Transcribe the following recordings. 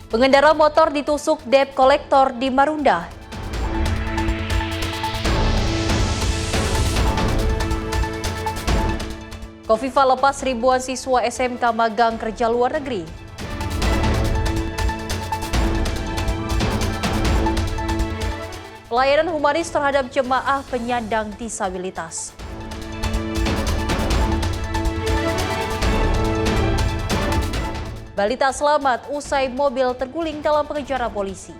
Pengendara motor ditusuk debt kolektor di Marunda. Kofifa lepas ribuan siswa SMK magang kerja luar negeri. Pelayanan humanis terhadap jemaah penyandang disabilitas. Balita selamat usai mobil terguling dalam pengejaran polisi.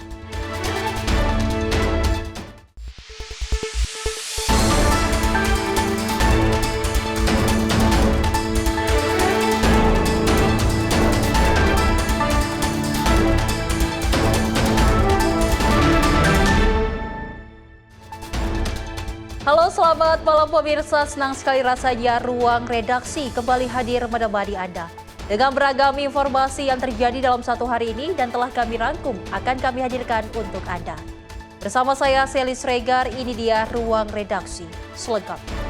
Halo, selamat malam pemirsa. Senang sekali rasanya Ruang Redaksi kembali hadir menemani Anda. Dengan beragam informasi yang terjadi dalam satu hari ini dan telah kami rangkum, akan kami hadirkan untuk Anda. Bersama saya, Selis Regar, ini dia Ruang Redaksi selengkapnya.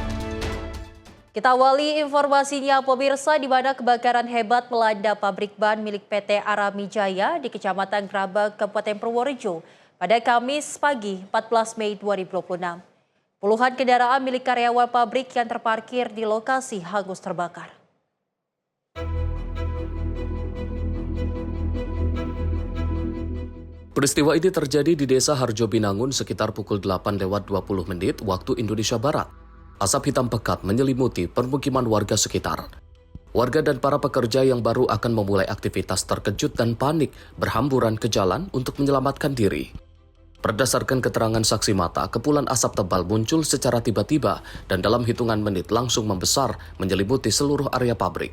Kita awali informasinya pemirsa, di mana kebakaran hebat melanda pabrik ban milik PT Aramijaya di Kecamatan Grabag, Kabupaten Purworejo pada Kamis pagi 14 Mei 2026. Puluhan kendaraan milik karyawan pabrik yang terparkir di lokasi hangus terbakar. Peristiwa ini terjadi di Desa Harjo Binangun sekitar pukul 8:20 waktu Indonesia Barat. Asap hitam pekat menyelimuti permukiman warga sekitar. Warga dan para pekerja yang baru akan memulai aktivitas terkejut dan panik berhamburan ke jalan untuk menyelamatkan diri. Berdasarkan keterangan saksi mata, kepulan asap tebal muncul secara tiba-tiba dan dalam hitungan menit langsung membesar menyelimuti seluruh area pabrik.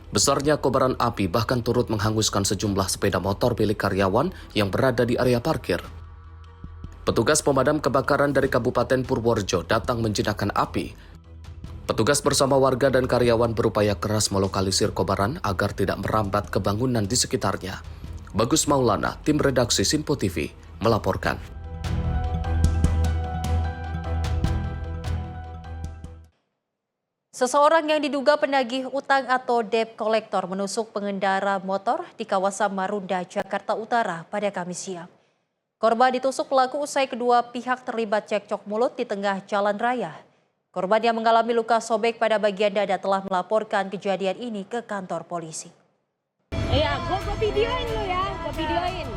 Besarnya kobaran api bahkan turut menghanguskan sejumlah sepeda motor milik karyawan yang berada di area parkir. Petugas pemadam kebakaran dari Kabupaten Purworejo datang menjinakkan api. Petugas bersama warga dan karyawan berupaya keras melokalisir kobaran agar tidak merambat ke bangunan di sekitarnya. Bagus Maulana, tim redaksi Simpo TV, melaporkan. Seseorang yang diduga penagih utang atau debt kolektor menusuk pengendara motor di kawasan Marunda, Jakarta Utara pada Kamis siang. Korban ditusuk pelaku usai kedua pihak terlibat cekcok mulut di tengah jalan raya. Korban yang mengalami luka sobek pada bagian dada telah melaporkan kejadian ini ke kantor polisi. Iya, gue videoin lu ya, gue videoin.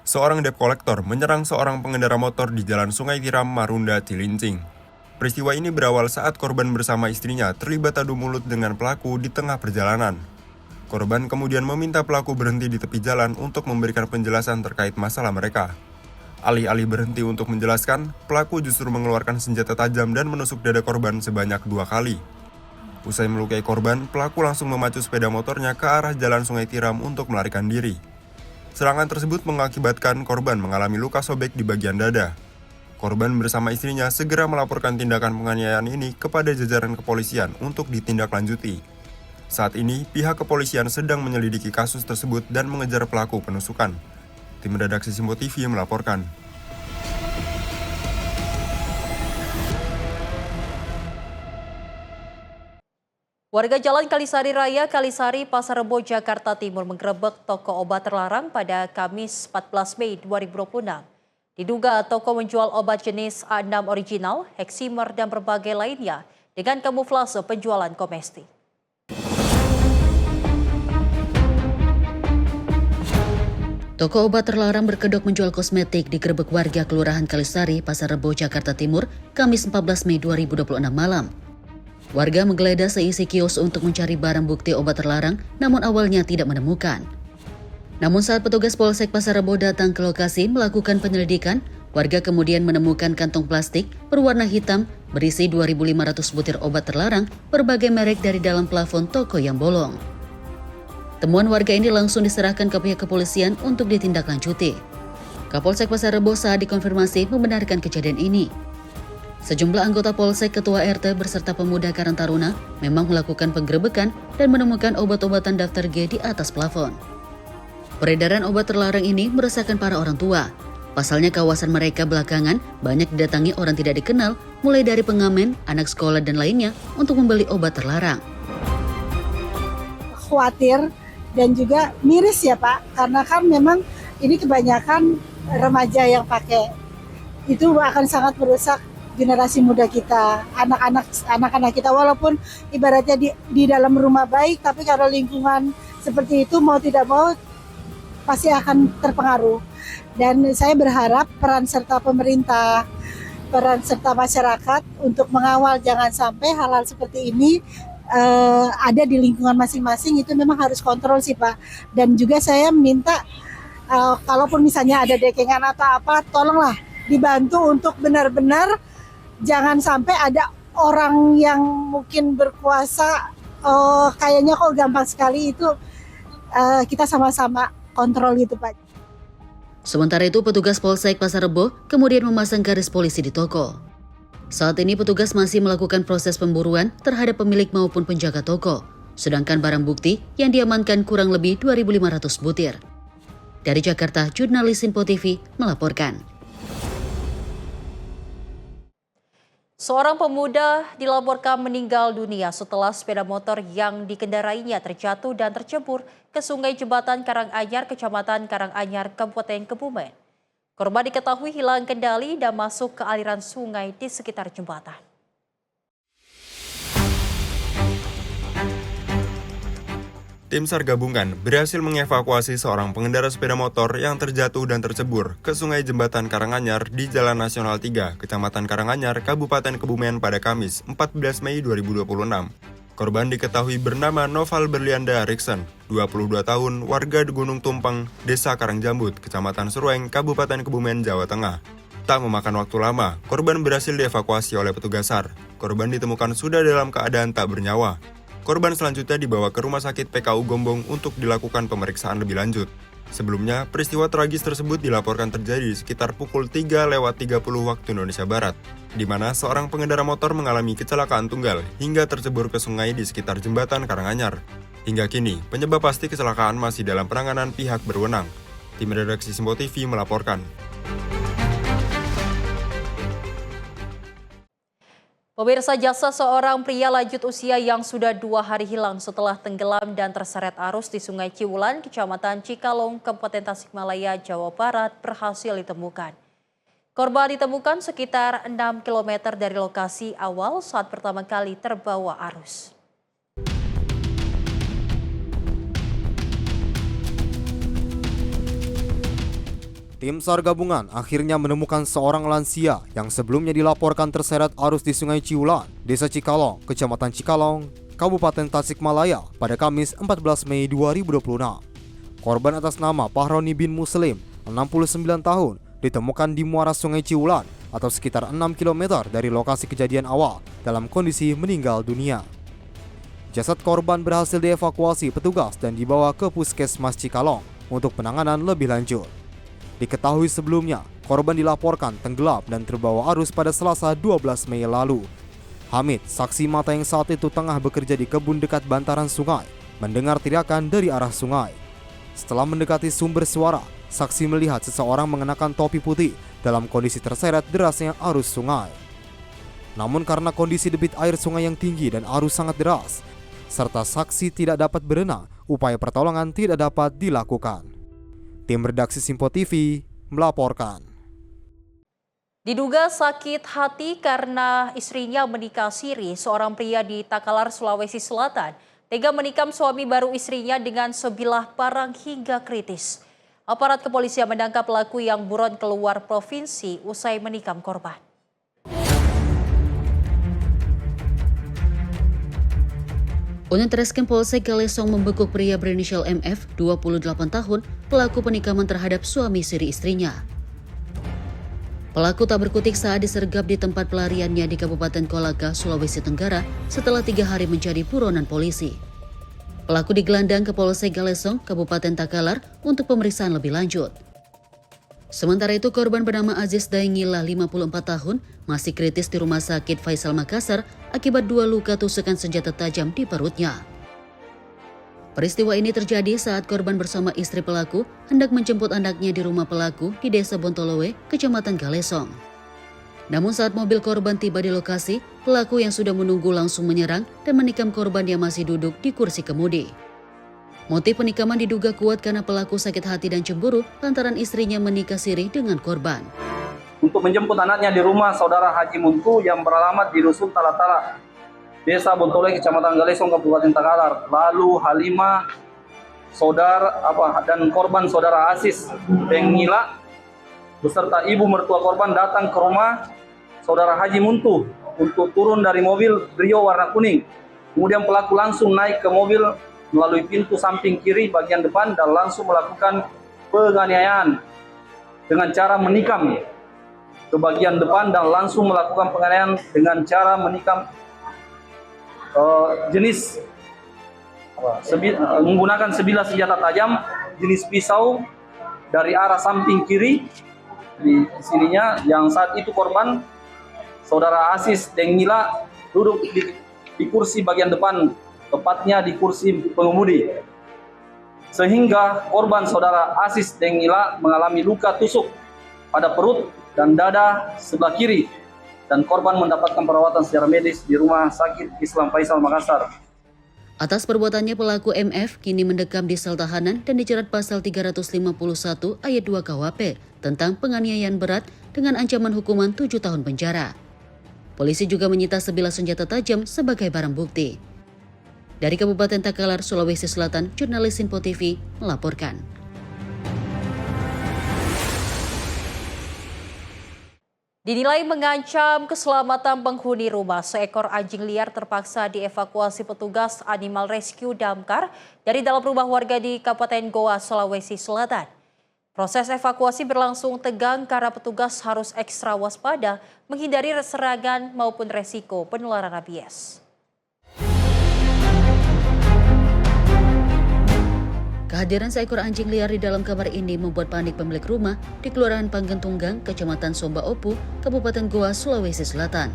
Seorang debt kolektor menyerang seorang pengendara motor di Jalan Sungai Tiram, Marunda, Cilincing. Peristiwa ini berawal saat korban bersama istrinya terlibat adu mulut dengan pelaku di tengah perjalanan. Korban kemudian meminta pelaku berhenti di tepi jalan untuk memberikan penjelasan terkait masalah mereka. Alih-alih berhenti untuk menjelaskan, pelaku justru mengeluarkan senjata tajam dan menusuk dada korban sebanyak 2 kali. Usai melukai korban, pelaku langsung memacu sepeda motornya ke arah Jalan Sungai Tiram untuk melarikan diri. Serangan tersebut mengakibatkan korban mengalami luka sobek di bagian dada. Korban bersama istrinya segera melaporkan tindakan penganiayaan ini kepada jajaran kepolisian untuk ditindaklanjuti. Saat ini, pihak kepolisian sedang menyelidiki kasus tersebut dan mengejar pelaku penusukan. Tim redaksi Simpo TV melaporkan. Warga Jalan Kalisari Raya, Kalisari, Pasar Rebo, Jakarta Timur menggerebek toko obat terlarang pada Kamis 14 Mei 2026. Diduga toko menjual obat jenis A6 original, Heximer, dan berbagai lainnya dengan kamuflase penjualan komestik. Toko obat terlarang berkedok menjual kosmetik digerebek warga Kelurahan Kalisari, Pasar Rebo, Jakarta Timur, Kamis 14 Mei 2026 malam. Warga menggeledah seisi kios untuk mencari barang bukti obat terlarang, namun awalnya tidak menemukan. Namun saat petugas Polsek Pasar Rebo datang ke lokasi melakukan penyelidikan, warga kemudian menemukan kantong plastik berwarna hitam berisi 2.500 butir obat terlarang berbagai merek dari dalam plafon toko yang bolong. Temuan warga ini langsung diserahkan ke pihak kepolisian untuk ditindaklanjuti. Kapolsek Pasar Rebo saat dikonfirmasi membenarkan kejadian ini. Sejumlah anggota Polsek, Ketua RT beserta pemuda Karang Taruna memang melakukan penggerebekan dan menemukan obat-obatan daftar G di atas plafon. Peredaran obat terlarang ini meresahkan para orang tua. Pasalnya kawasan mereka belakangan banyak didatangi orang tidak dikenal, mulai dari pengamen, anak sekolah dan lainnya untuk membeli obat terlarang. Khawatir dan juga miris ya Pak, karena kan memang ini kebanyakan remaja yang pakai. Itu akan sangat merusak generasi muda kita, anak-anak kita, walaupun ibaratnya di dalam rumah baik, tapi kalau lingkungan seperti itu mau tidak mau pasti akan terpengaruh. Dan saya berharap peran serta pemerintah, peran serta masyarakat untuk mengawal jangan sampai hal-hal seperti ini ada di lingkungan masing-masing, itu memang harus kontrol sih Pak. Dan juga saya minta kalaupun misalnya ada dekengan atau apa, tolonglah dibantu untuk benar-benar jangan sampai ada orang yang mungkin berkuasa kayaknya kok gampang sekali, itu kita sama-sama kontrol gitu Pak. Sementara itu, petugas Polsek Pasar Rebo kemudian memasang garis polisi di toko. Saat ini petugas masih melakukan proses pemburuan terhadap pemilik maupun penjaga toko, sedangkan barang bukti yang diamankan kurang lebih 2.500 butir. Dari Jakarta, jurnalis Info TV melaporkan. Seorang pemuda dilaporkan meninggal dunia setelah sepeda motor yang dikendarainya terjatuh dan tercebur ke Sungai Jembatan Karanganyar, Kecamatan Karanganyar, Kabupaten Kebumen. Korban diketahui hilang kendali dan masuk ke aliran sungai di sekitar jembatan. Tim SAR gabungan berhasil mengevakuasi seorang pengendara sepeda motor yang terjatuh dan tercebur ke Sungai Jembatan Karanganyar di Jalan Nasional 3, Kecamatan Karanganyar, Kabupaten Kebumen pada Kamis 14 Mei 2026. Korban diketahui bernama Noval Berlianda Riksen, 22 tahun, warga Gunung Tumpeng, Desa Karangjambut, Kecamatan Serueng, Kabupaten Kebumen, Jawa Tengah. Tak memakan waktu lama, korban berhasil dievakuasi oleh petugas SAR. Korban ditemukan sudah dalam keadaan tak bernyawa. Korban selanjutnya dibawa ke Rumah Sakit PKU Gombong untuk dilakukan pemeriksaan lebih lanjut. Sebelumnya, peristiwa tragis tersebut dilaporkan terjadi sekitar pukul 3:30 waktu Indonesia Barat, di mana seorang pengendara motor mengalami kecelakaan tunggal hingga tercebur ke sungai di sekitar jembatan Karanganyar. Hingga kini, penyebab pasti kecelakaan masih dalam penanganan pihak berwenang. Tim redaksi Info TV melaporkan. Pemirsa, jasa seorang pria lanjut usia yang sudah 2 hari hilang setelah tenggelam dan terseret arus di Sungai Ciwulan, Kecamatan Cikalong, Kabupaten Tasikmalaya, Jawa Barat berhasil ditemukan. Korban ditemukan sekitar 6 km dari lokasi awal saat pertama kali terbawa arus. Tim SAR gabungan akhirnya menemukan seorang lansia yang sebelumnya dilaporkan terseret arus di Sungai Ciwulan, Desa Cikalong, Kecamatan Cikalong, Kabupaten Tasikmalaya pada Kamis 14 Mei 2026. Korban atas nama Pahroni bin Muslim, 69 tahun, ditemukan di muara Sungai Ciwulan atau sekitar 6 km dari lokasi kejadian awal dalam kondisi meninggal dunia. Jasad korban berhasil dievakuasi petugas dan dibawa ke Puskesmas Cikalong untuk penanganan lebih lanjut. Diketahui sebelumnya, korban dilaporkan tenggelam dan terbawa arus pada Selasa 12 Mei lalu. Hamid, saksi mata yang saat itu tengah bekerja di kebun dekat bantaran sungai, mendengar teriakan dari arah sungai. Setelah mendekati sumber suara, saksi melihat seseorang mengenakan topi putih dalam kondisi terseret derasnya arus sungai. Namun karena kondisi debit air sungai yang tinggi dan arus sangat deras, serta saksi tidak dapat berenang, upaya pertolongan tidak dapat dilakukan. Tim redaksi Info TV melaporkan. Diduga sakit hati karena istrinya menikah siri, seorang pria di Takalar, Sulawesi Selatan tega menikam suami baru istrinya dengan sebilah parang hingga kritis. Aparat kepolisian menangkap pelaku yang buron keluar provinsi usai menikam korban. Unit Reskrim Polsek Galesong membekuk pria berinisial MF, 28 tahun, pelaku penikaman terhadap suami siri istrinya. Pelaku tak berkutik saat disergap di tempat pelariannya di Kabupaten Kolaka, Sulawesi Tenggara setelah 3 hari menjadi buronan polisi. Pelaku digelandang ke Polsek Galesong, Kabupaten Takalar untuk pemeriksaan lebih lanjut. Sementara itu, korban bernama Aziz Daengila, 54 tahun, masih kritis di Rumah Sakit Faisal Makassar akibat 2 luka tusukan senjata tajam di perutnya. Peristiwa ini terjadi saat korban bersama istri pelaku hendak menjemput anaknya di rumah pelaku di Desa Bontolowe, Kecamatan Galesong. Namun saat mobil korban tiba di lokasi, pelaku yang sudah menunggu langsung menyerang dan menikam korban yang masih duduk di kursi kemudi. Motif penikaman diduga kuat karena pelaku sakit hati dan cemburu lantaran istrinya menikah siri dengan korban. Untuk menjemput anaknya di rumah saudara Haji Muntu yang beralamat di Dusun Talatala, Desa Bontole, Kecamatan Galesong, Kabupaten Takalar. Lalu Halimah dan korban saudara Asis Bengila beserta ibu mertua korban datang ke rumah saudara Haji Muntu untuk turun dari mobil Brio warna kuning. Kemudian pelaku langsung naik ke mobil melalui pintu samping kiri bagian depan dan langsung melakukan penganiayaan dengan cara menikam ke bagian depan dan langsung melakukan penganiayaan dengan cara menikam menggunakan sebilah senjata tajam jenis pisau dari arah samping kiri di sininya, yang saat itu korban saudara Asis Dengila duduk di kursi bagian depan, tepatnya di kursi pengemudi, sehingga korban saudara Asis Dengila mengalami luka tusuk pada perut dan dada sebelah kiri, dan korban mendapatkan perawatan secara medis di Rumah Sakit Islam Faisal Makassar. Atas perbuatannya pelaku MF kini mendekam di sel tahanan dan dijerat pasal 351 ayat 2 KUHP tentang penganiayaan berat dengan ancaman hukuman 7 tahun penjara. Polisi juga menyita sebilah senjata tajam sebagai barang bukti. Dari Kabupaten Takalar, Sulawesi Selatan, jurnalis Info TV melaporkan. Dinilai mengancam keselamatan penghuni rumah, seekor anjing liar terpaksa dievakuasi petugas Animal Rescue Damkar dari dalam rumah warga di Kabupaten Goa, Sulawesi Selatan. Proses evakuasi berlangsung tegang karena petugas harus ekstra waspada menghindari serangan maupun resiko penularan rabies. Kehadiran seekor anjing liar di dalam kamar ini membuat panik pemilik rumah di Kelurahan Panggentunggang, Kecamatan Somba Opu, Kabupaten Goa, Sulawesi Selatan.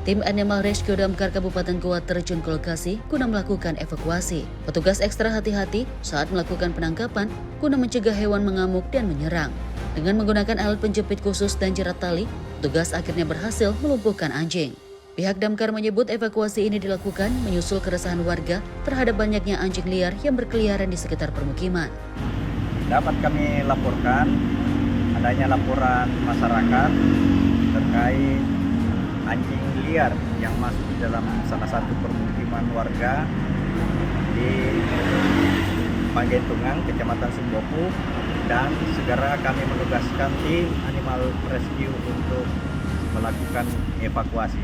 Tim Animal Rescue Damkar Kabupaten Goa terjun ke lokasi guna melakukan evakuasi. Petugas ekstra hati-hati saat melakukan penangkapan guna mencegah hewan mengamuk dan menyerang. Dengan menggunakan alat penjepit khusus dan jerat tali, petugas akhirnya berhasil melumpuhkan anjing. Pihak Damkar menyebut evakuasi ini dilakukan menyusul keresahan warga terhadap banyaknya anjing liar yang berkeliaran di sekitar permukiman. Dapat kami laporkan adanya laporan masyarakat terkait anjing liar yang masuk di dalam salah satu permukiman warga di Panggentunggang, Kecamatan Sumbopu, dan segera kami menugaskan tim Animal Rescue untuk melakukan evakuasi.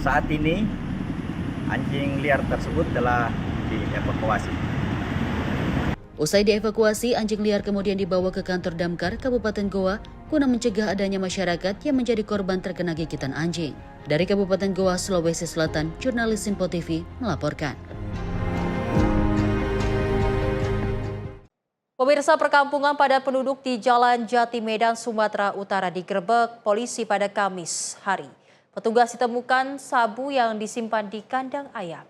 Saat ini anjing liar tersebut telah dievakuasi. Usai dievakuasi, anjing liar kemudian dibawa ke kantor Damkar Kabupaten Goa guna mencegah adanya masyarakat yang menjadi korban terkena gigitan anjing. Dari Kabupaten Goa, Sulawesi Selatan, jurnalis Info TV melaporkan. Pemirsa, perkampungan padat penduduk di Jalan Jati Medan, Sumatera Utara digerebek polisi pada Kamis hari. Petugas ditemukan sabu yang disimpan di kandang ayam.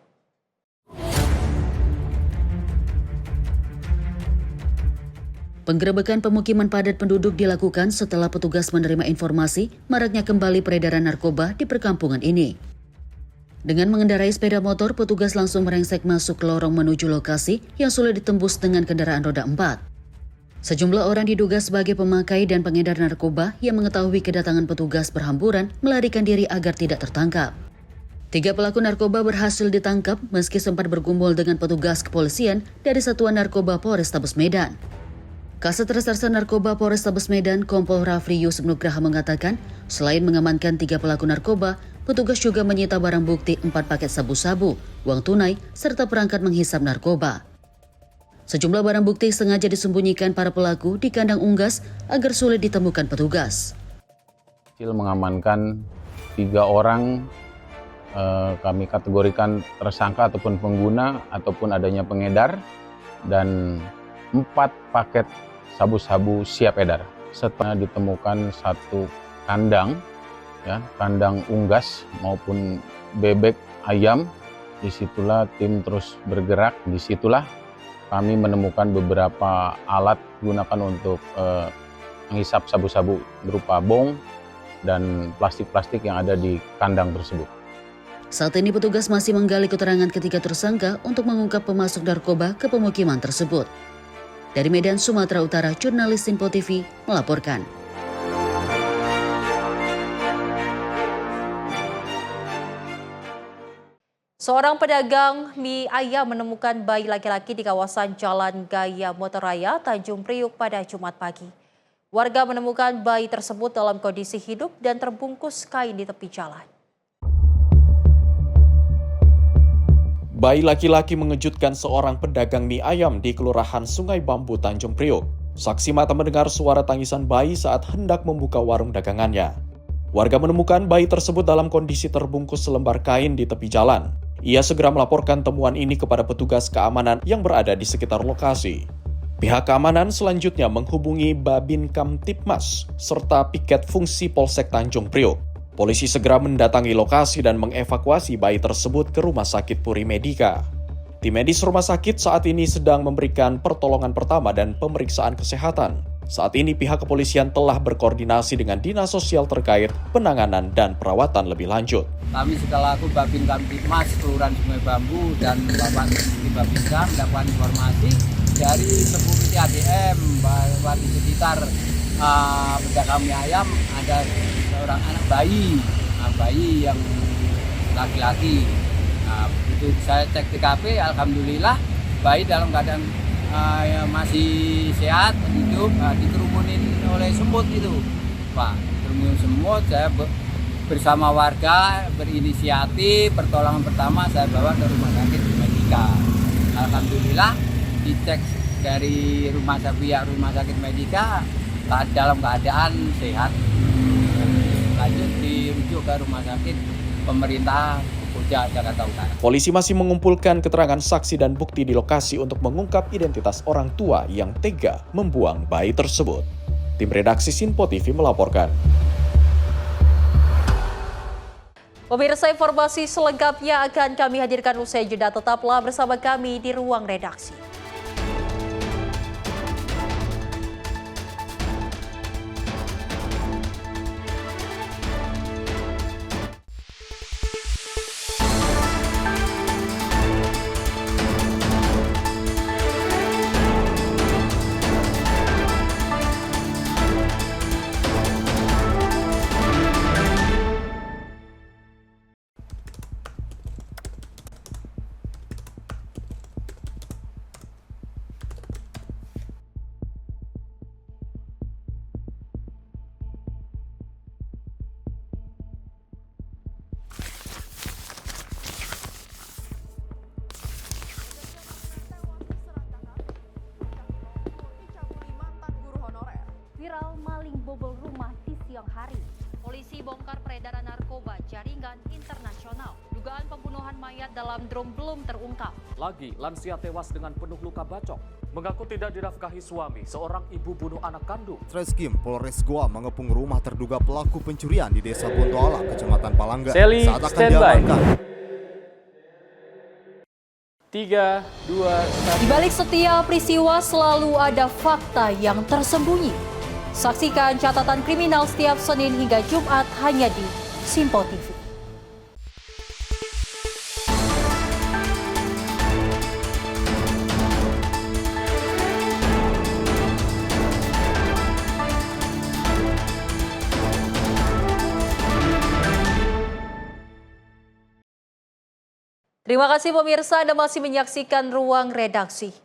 Penggerebekan pemukiman padat penduduk dilakukan setelah petugas menerima informasi maraknya kembali peredaran narkoba di perkampungan ini. Dengan mengendarai sepeda motor, petugas langsung merengsek masuk ke lorong menuju lokasi yang sulit ditembus dengan kendaraan roda 4. Sejumlah orang diduga sebagai pemakai dan pengedar narkoba yang mengetahui kedatangan petugas berhamburan melarikan diri agar tidak tertangkap. 3 pelaku narkoba berhasil ditangkap meski sempat bergumul dengan petugas kepolisian dari Satuan Narkoba Polrestabes Medan. Kasat Reserse Narkoba Polrestabes Medan, Kompol Rafri Yusuf Nugraha mengatakan, selain mengamankan 3 pelaku narkoba, petugas juga menyita barang bukti 4 paket sabu-sabu, uang tunai, serta perangkat menghisap narkoba. Sejumlah barang bukti sengaja disembunyikan para pelaku di kandang unggas agar sulit ditemukan petugas. Mengamankan 3 orang, kami kategorikan tersangka ataupun pengguna ataupun adanya pengedar, dan 4 paket sabu-sabu siap edar. Setelah ditemukan 1 kandang, kandang unggas maupun bebek ayam, disitulah tim terus bergerak. Disitulah kami menemukan beberapa alat digunakan untuk menghisap sabu-sabu berupa bong dan plastik-plastik yang ada di kandang tersebut. Saat ini petugas masih menggali keterangan ketiga tersangka untuk mengungkap pemasok narkoba ke pemukiman tersebut. Dari Medan, Sumatera Utara, jurnalis Simpo TV melaporkan. Seorang pedagang mie ayam menemukan bayi laki-laki di kawasan Jalan Gaya Motorraya, Tanjung Priuk pada Jumat pagi. Warga menemukan bayi tersebut dalam kondisi hidup dan terbungkus kain di tepi jalan. Bayi laki-laki mengejutkan seorang pedagang mie ayam di Kelurahan Sungai Bambu, Tanjung Priuk. Saksi mata mendengar suara tangisan bayi saat hendak membuka warung dagangannya. Warga menemukan bayi tersebut dalam kondisi terbungkus selembar kain di tepi jalan. Ia segera melaporkan temuan ini kepada petugas keamanan yang berada di sekitar lokasi. Pihak keamanan selanjutnya menghubungi Babin Kamtipmas serta piket fungsi Polsek Tanjung Priuk. Polisi segera mendatangi lokasi dan mengevakuasi bayi tersebut ke Rumah Sakit Puri Medika. Tim medis rumah sakit saat ini sedang memberikan pertolongan pertama dan pemeriksaan kesehatan. Saat ini pihak kepolisian telah berkoordinasi dengan dinas sosial terkait penanganan dan perawatan lebih lanjut. Kami sekalaku Babin Kamtipmas Kelurahan Sungai Bambu dan Bapak di Babinka mendapatkan informasi dari security ADM bahwa di sekitar pedagang mie ayam ada seorang anak bayi yang laki-laki. Begitu saya cek TKP, alhamdulillah bayi dalam keadaan masih sehat, hidup, dikerumunin oleh semut itu, Pak. Kerumunin semut, saya bersama warga berinisiatif, pertolongan pertama saya bawa ke Rumah Sakit Medika. Alhamdulillah dicek dari Rumah Sakit Medika dalam keadaan sehat. Lanjut dirujuk ke Rumah Sakit Pemerintah Koja, Jakarta Utara. Polisi masih mengumpulkan keterangan saksi dan bukti di lokasi untuk mengungkap identitas orang tua yang tega membuang bayi tersebut. Tim redaksi Simpo TV melaporkan. Pemirsa, informasi selengkapnya akan kami hadirkan usai jeda. Tetaplah bersama kami di Ruang Redaksi. Viral maling bobol rumah di siang hari. Polisi bongkar peredaran narkoba jaringan internasional. Dugaan pembunuhan mayat dalam drum belum terungkap. Lagi, lansia tewas dengan penuh luka bacok. Mengaku tidak dinafkahi suami, seorang ibu bunuh anak kandung. Treskrim Polres Goa mengepung rumah terduga pelaku pencurian di Desa Bontoala, Kecamatan Palangga. Sally, saat akan standby. diamankan. 3, 2, 1. Di balik setiap peristiwa selalu ada fakta yang tersembunyi. Saksikan catatan kriminal setiap Senin hingga Jumat hanya di Simpo TV. Terima kasih pemirsa, Anda masih menyaksikan Ruang Redaksi.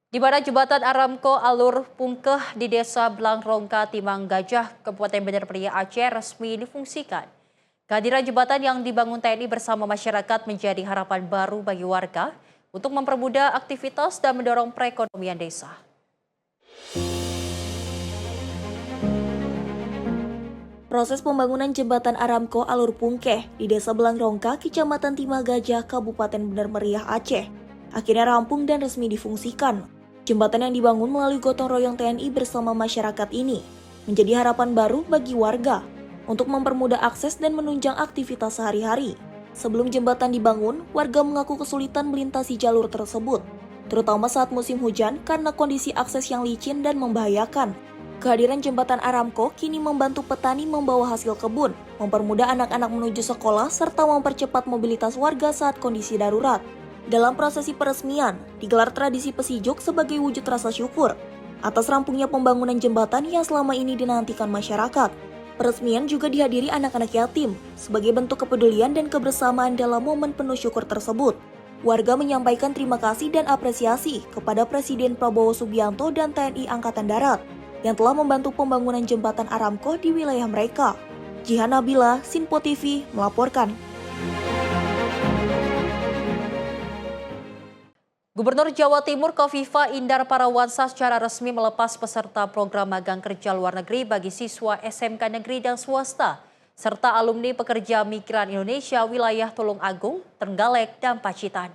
Di mana jembatan Aramco Alur Pungkeh di Desa Blangrongka, Timang Gajah, Kabupaten Bandar Priok Aceh resmi difungsikan. Kehadiran jembatan yang dibangun TNI bersama masyarakat menjadi harapan baru bagi warga untuk mempermudah aktivitas dan mendorong perekonomian desa. Proses pembangunan jembatan Aramco Alur Pungkeh di Desa Blangrongka, Kecamatan Timang Gajah, Kabupaten Bandar Priok Aceh, akhirnya rampung dan resmi difungsikan. Jembatan yang dibangun melalui gotong royong TNI bersama masyarakat ini menjadi harapan baru bagi warga untuk mempermudah akses dan menunjang aktivitas sehari-hari. Sebelum jembatan dibangun, warga mengaku kesulitan melintasi jalur tersebut, terutama saat musim hujan karena kondisi akses yang licin dan membahayakan. Kehadiran jembatan Aramco kini membantu petani membawa hasil kebun, mempermudah anak-anak menuju sekolah, serta mempercepat mobilitas warga saat kondisi darurat. Dalam prosesi peresmian, digelar tradisi pesijuk sebagai wujud rasa syukur atas rampungnya pembangunan jembatan yang selama ini dinantikan masyarakat. Peresmian juga dihadiri anak-anak yatim sebagai bentuk kepedulian dan kebersamaan dalam momen penuh syukur tersebut. Warga menyampaikan terima kasih dan apresiasi kepada Presiden Prabowo Subianto dan TNI Angkatan Darat yang telah membantu pembangunan jembatan Aramco di wilayah mereka. Jihan Nabila, Sinpo TV, melaporkan. Gubernur Jawa Timur Kofifa Indar Parawansa secara resmi melepas peserta program magang kerja luar negeri bagi siswa SMK negeri dan swasta, serta alumni pekerja migran Indonesia wilayah Tulung Agung, Trenggalek, dan Pacitan.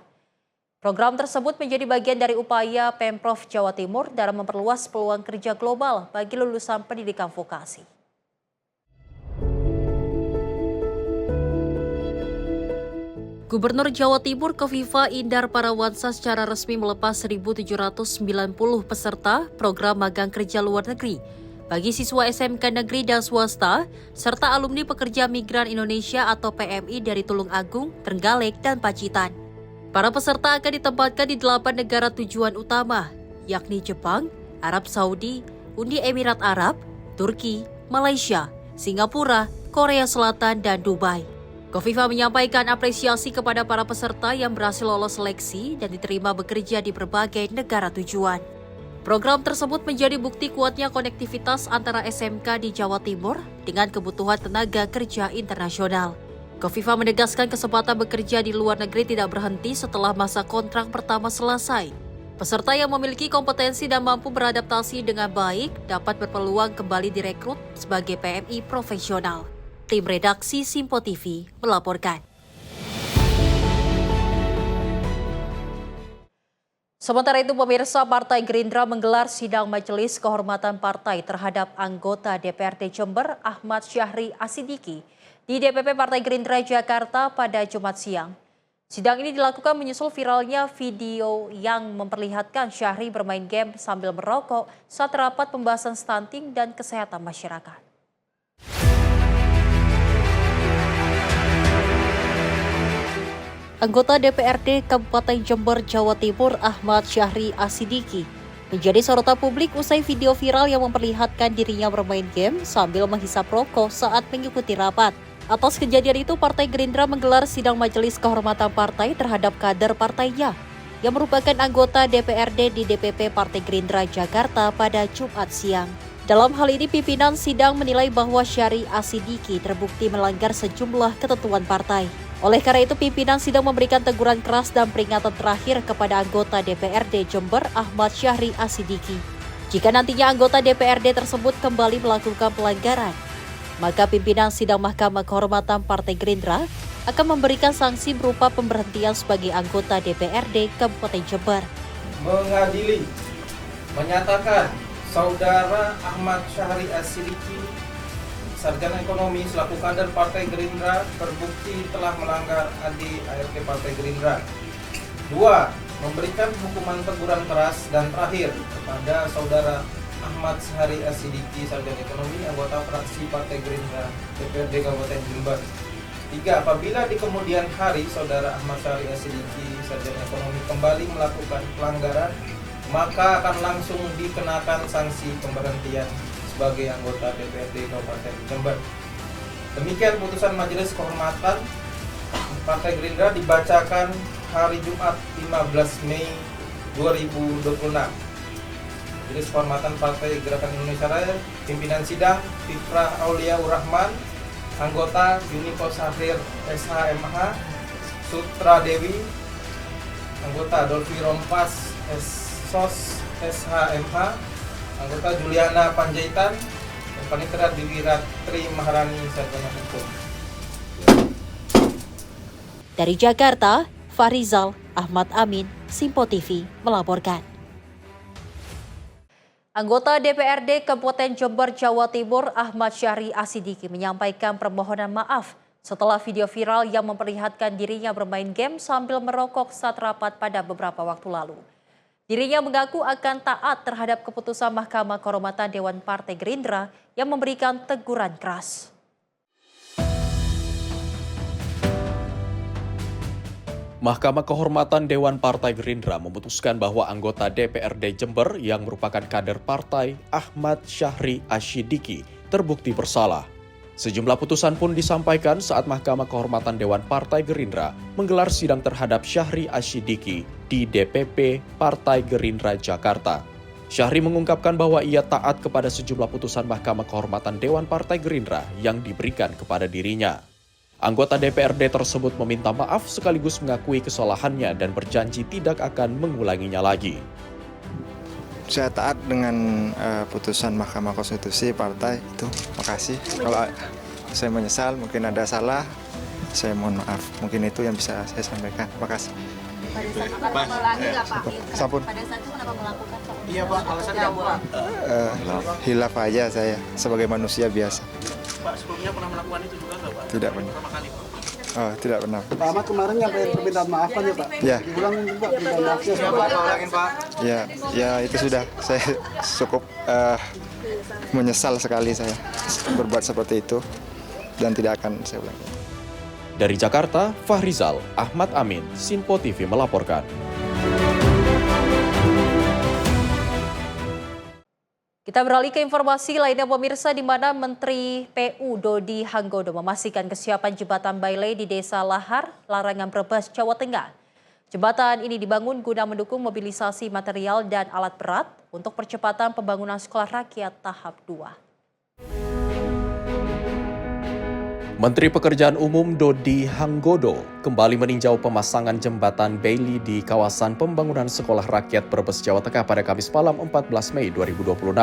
Program tersebut menjadi bagian dari upaya Pemprov Jawa Timur dalam memperluas peluang kerja global bagi lulusan pendidikan vokasi. Gubernur Jawa Timur Kofifa Indar Parawansa secara resmi melepas 1.790 peserta program magang kerja luar negeri bagi siswa SMK negeri dan swasta, serta alumni pekerja migran Indonesia atau PMI dari Tulung Agung, Trenggalek, dan Pacitan. Para peserta akan ditempatkan di 8 negara tujuan utama, yakni Jepang, Arab Saudi, Uni Emirat Arab, Turki, Malaysia, Singapura, Korea Selatan, dan Dubai. Kofifa menyampaikan apresiasi kepada para peserta yang berhasil lolos seleksi dan diterima bekerja di berbagai negara tujuan. Program tersebut menjadi bukti kuatnya konektivitas antara SMK di Jawa Timur dengan kebutuhan tenaga kerja internasional. Kofifa menegaskan kesempatan bekerja di luar negeri tidak berhenti setelah masa kontrak pertama selesai. Peserta yang memiliki kompetensi dan mampu beradaptasi dengan baik dapat berpeluang kembali direkrut sebagai PMI profesional. Tim redaksi Simpo TV melaporkan. Sementara itu, pemirsa, Partai Gerindra menggelar sidang majelis kehormatan partai terhadap anggota DPRD Jember Ahmad Syahri Asidiki di DPP Partai Gerindra Jakarta pada Jumat siang. Sidang ini dilakukan menyusul viralnya video yang memperlihatkan Syahri bermain game sambil merokok saat rapat pembahasan stunting dan kesehatan masyarakat. Anggota DPRD Kabupaten Jember, Jawa Timur Ahmad Syahri Asidiki menjadi sorotan publik usai video viral yang memperlihatkan dirinya bermain game sambil menghisap rokok saat mengikuti rapat. Atas kejadian itu, Partai Gerindra menggelar sidang majelis kehormatan partai terhadap kader partainya yang merupakan anggota DPRD di DPP Partai Gerindra Jakarta pada Jumat siang. Dalam hal ini, pimpinan sidang menilai bahwa Syahri Asidiki terbukti melanggar sejumlah ketentuan partai. Oleh karena itu, pimpinan sidang memberikan teguran keras dan peringatan terakhir kepada anggota DPRD Jember Ahmad Syahri Asidiki. Jika nantinya anggota DPRD tersebut kembali melakukan pelanggaran, maka pimpinan sidang Mahkamah Kehormatan Partai Gerindra akan memberikan sanksi berupa pemberhentian sebagai anggota DPRD Kabupaten Jember. Mengadili, menyatakan Saudara Ahmad Syahri Asidiki, sarjana ekonomi selaku kader Partai Gerindra, terbukti telah melanggar ADART Partai Gerindra. 2. Memberikan hukuman teguran keras dan terakhir kepada Saudara Ahmad Syahri Asidiki, sarjana ekonomi, anggota fraksi Partai Gerindra DPRD Kabupaten Jember. 3. Apabila di kemudian hari Saudara Ahmad Syahri Asidiki, sarjana ekonomi, kembali melakukan pelanggaran, maka akan langsung dikenakan sanksi pemberhentian sebagai anggota DPRD Kabupaten Jember. Demikian putusan Majelis Kehormatan Partai Gerindra dibacakan hari Jumat 15 Mei 2026. Majelis Kehormatan Partai Gerakan Indonesia Raya, pimpinan sidang Fifrah Auliaur Rahman, anggota Yuniko Sahrir SHMH, Sutra Dewi, anggota Dolfi Rompas SOS SHMH, anggota Juliana Panjaitan, dan Panitera Diwiratri Maharani, sarjana hukum. Dari Jakarta, Farizal Ahmad Amin, Simpo TV melaporkan. Anggota DPRD Kabupaten Jember, Jawa Timur Ahmad Syahri Asidiki menyampaikan permohonan maaf setelah video viral yang memperlihatkan dirinya bermain game sambil merokok saat rapat pada beberapa waktu lalu. Dirinya mengaku akan taat terhadap keputusan Mahkamah Kehormatan Dewan Partai Gerindra yang memberikan teguran keras. Mahkamah Kehormatan Dewan Partai Gerindra memutuskan bahwa anggota DPRD Jember yang merupakan kader partai Ahmad Syahri Asyidiki terbukti bersalah. Sejumlah putusan pun disampaikan saat Mahkamah Kehormatan Dewan Partai Gerindra menggelar sidang terhadap Syahri Asyidiki di DPP Partai Gerindra Jakarta. Syahri mengungkapkan bahwa ia taat kepada sejumlah putusan Mahkamah Kehormatan Dewan Partai Gerindra yang diberikan kepada dirinya. Anggota DPRD tersebut meminta maaf sekaligus mengakui kesalahannya dan berjanji tidak akan mengulanginya lagi. Saya taat dengan putusan Mahkamah Konstitusi partai itu. Makasih. Kalau saya menyesal, mungkin ada salah, saya mohon maaf. Mungkin itu yang bisa saya sampaikan. Makasih. Pada saat kenapa lagi nggak Pak? Sampun. Pada saat itu kenapa melakukan Pak? Iya Pak, alasannya apa? Hilaf aja saya sebagai manusia biasa. Pak, sebelumnya pernah melakukan itu juga nggak Pak? Tidak pernah. Pertama kali Pak? Oh, tidak pernah. Pak Ahmad kemarin nyampe permintaan maaf kan ya Pak? Ya. Diulang Pak, permintaan maafnya. Iya Pak, ulangin Pak. Ya itu sudah. Saya cukup menyesal sekali saya berbuat seperti itu dan tidak akan saya ulangi. Dari Jakarta, Fahrizal Ahmad Amin, Sinpo TV melaporkan. Kita beralih ke informasi lainnya pemirsa, di mana Menteri PU Dodi Hanggodo memastikan kesiapan jembatan Bailey di Desa Lahar, Larangan Brebes, Jawa Tengah. Jembatan ini dibangun guna mendukung mobilisasi material dan alat berat untuk percepatan pembangunan sekolah rakyat tahap 2. Menteri Pekerjaan Umum Dodi Hanggodo kembali meninjau pemasangan jembatan Bailey di kawasan pembangunan Sekolah Rakyat Brebes, Jawa Tengah pada Kamis malam 14 Mei 2026.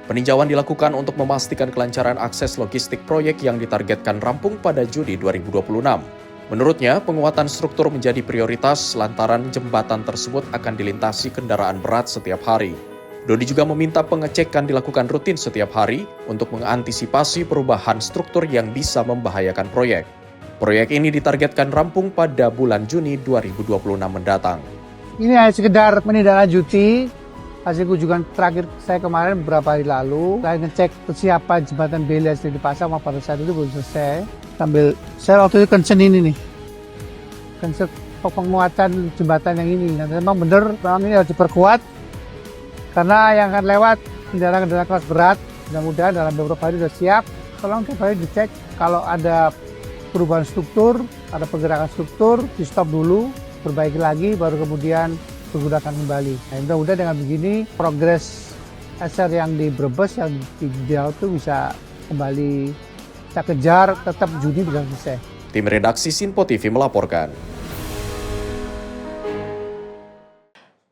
Peninjauan dilakukan untuk memastikan kelancaran akses logistik proyek yang ditargetkan rampung pada Juni 2026. Menurutnya, penguatan struktur menjadi prioritas lantaran jembatan tersebut akan dilintasi kendaraan berat setiap hari. Dodi juga meminta pengecekan dilakukan rutin setiap hari untuk mengantisipasi perubahan struktur yang bisa membahayakan proyek. Proyek ini ditargetkan rampung pada bulan Juni 2026 mendatang. Ini hanya sekedar menindaklanjuti hasil kunjungan terakhir saya kemarin beberapa hari lalu. Saya ngecek kesiapan jembatan Bailey yang dipasang, pada saat itu belum selesai. Sambil saya waktu itu concern ini nih, concern penguatan jembatan yang ini. Dan memang benar, memang ini harus diperkuat. Karena yang akan lewat kendaraan-kendaraan kelas berat, mudah-mudahan dalam beberapa hari sudah siap. Tolong tiap hari dicek kalau ada perubahan struktur, ada pergerakan struktur, di stop dulu, perbaiki lagi, baru kemudian digunakan kembali. Nah, mudah-mudahan dengan begini progres SR yang di Brebes, yang di Diau itu bisa kembali kita kejar, tetap Juni bisa selesai. Tim redaksi Sinpo TV melaporkan.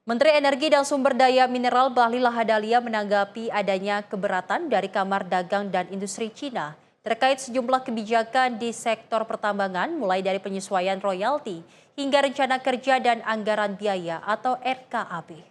Menteri Energi dan Sumber Daya Mineral Bahlil Lahadalia menanggapi adanya keberatan dari Kamar Dagang dan Industri Cina terkait sejumlah kebijakan di sektor pertambangan, mulai dari penyesuaian royalti hingga rencana kerja dan anggaran biaya atau RKAB.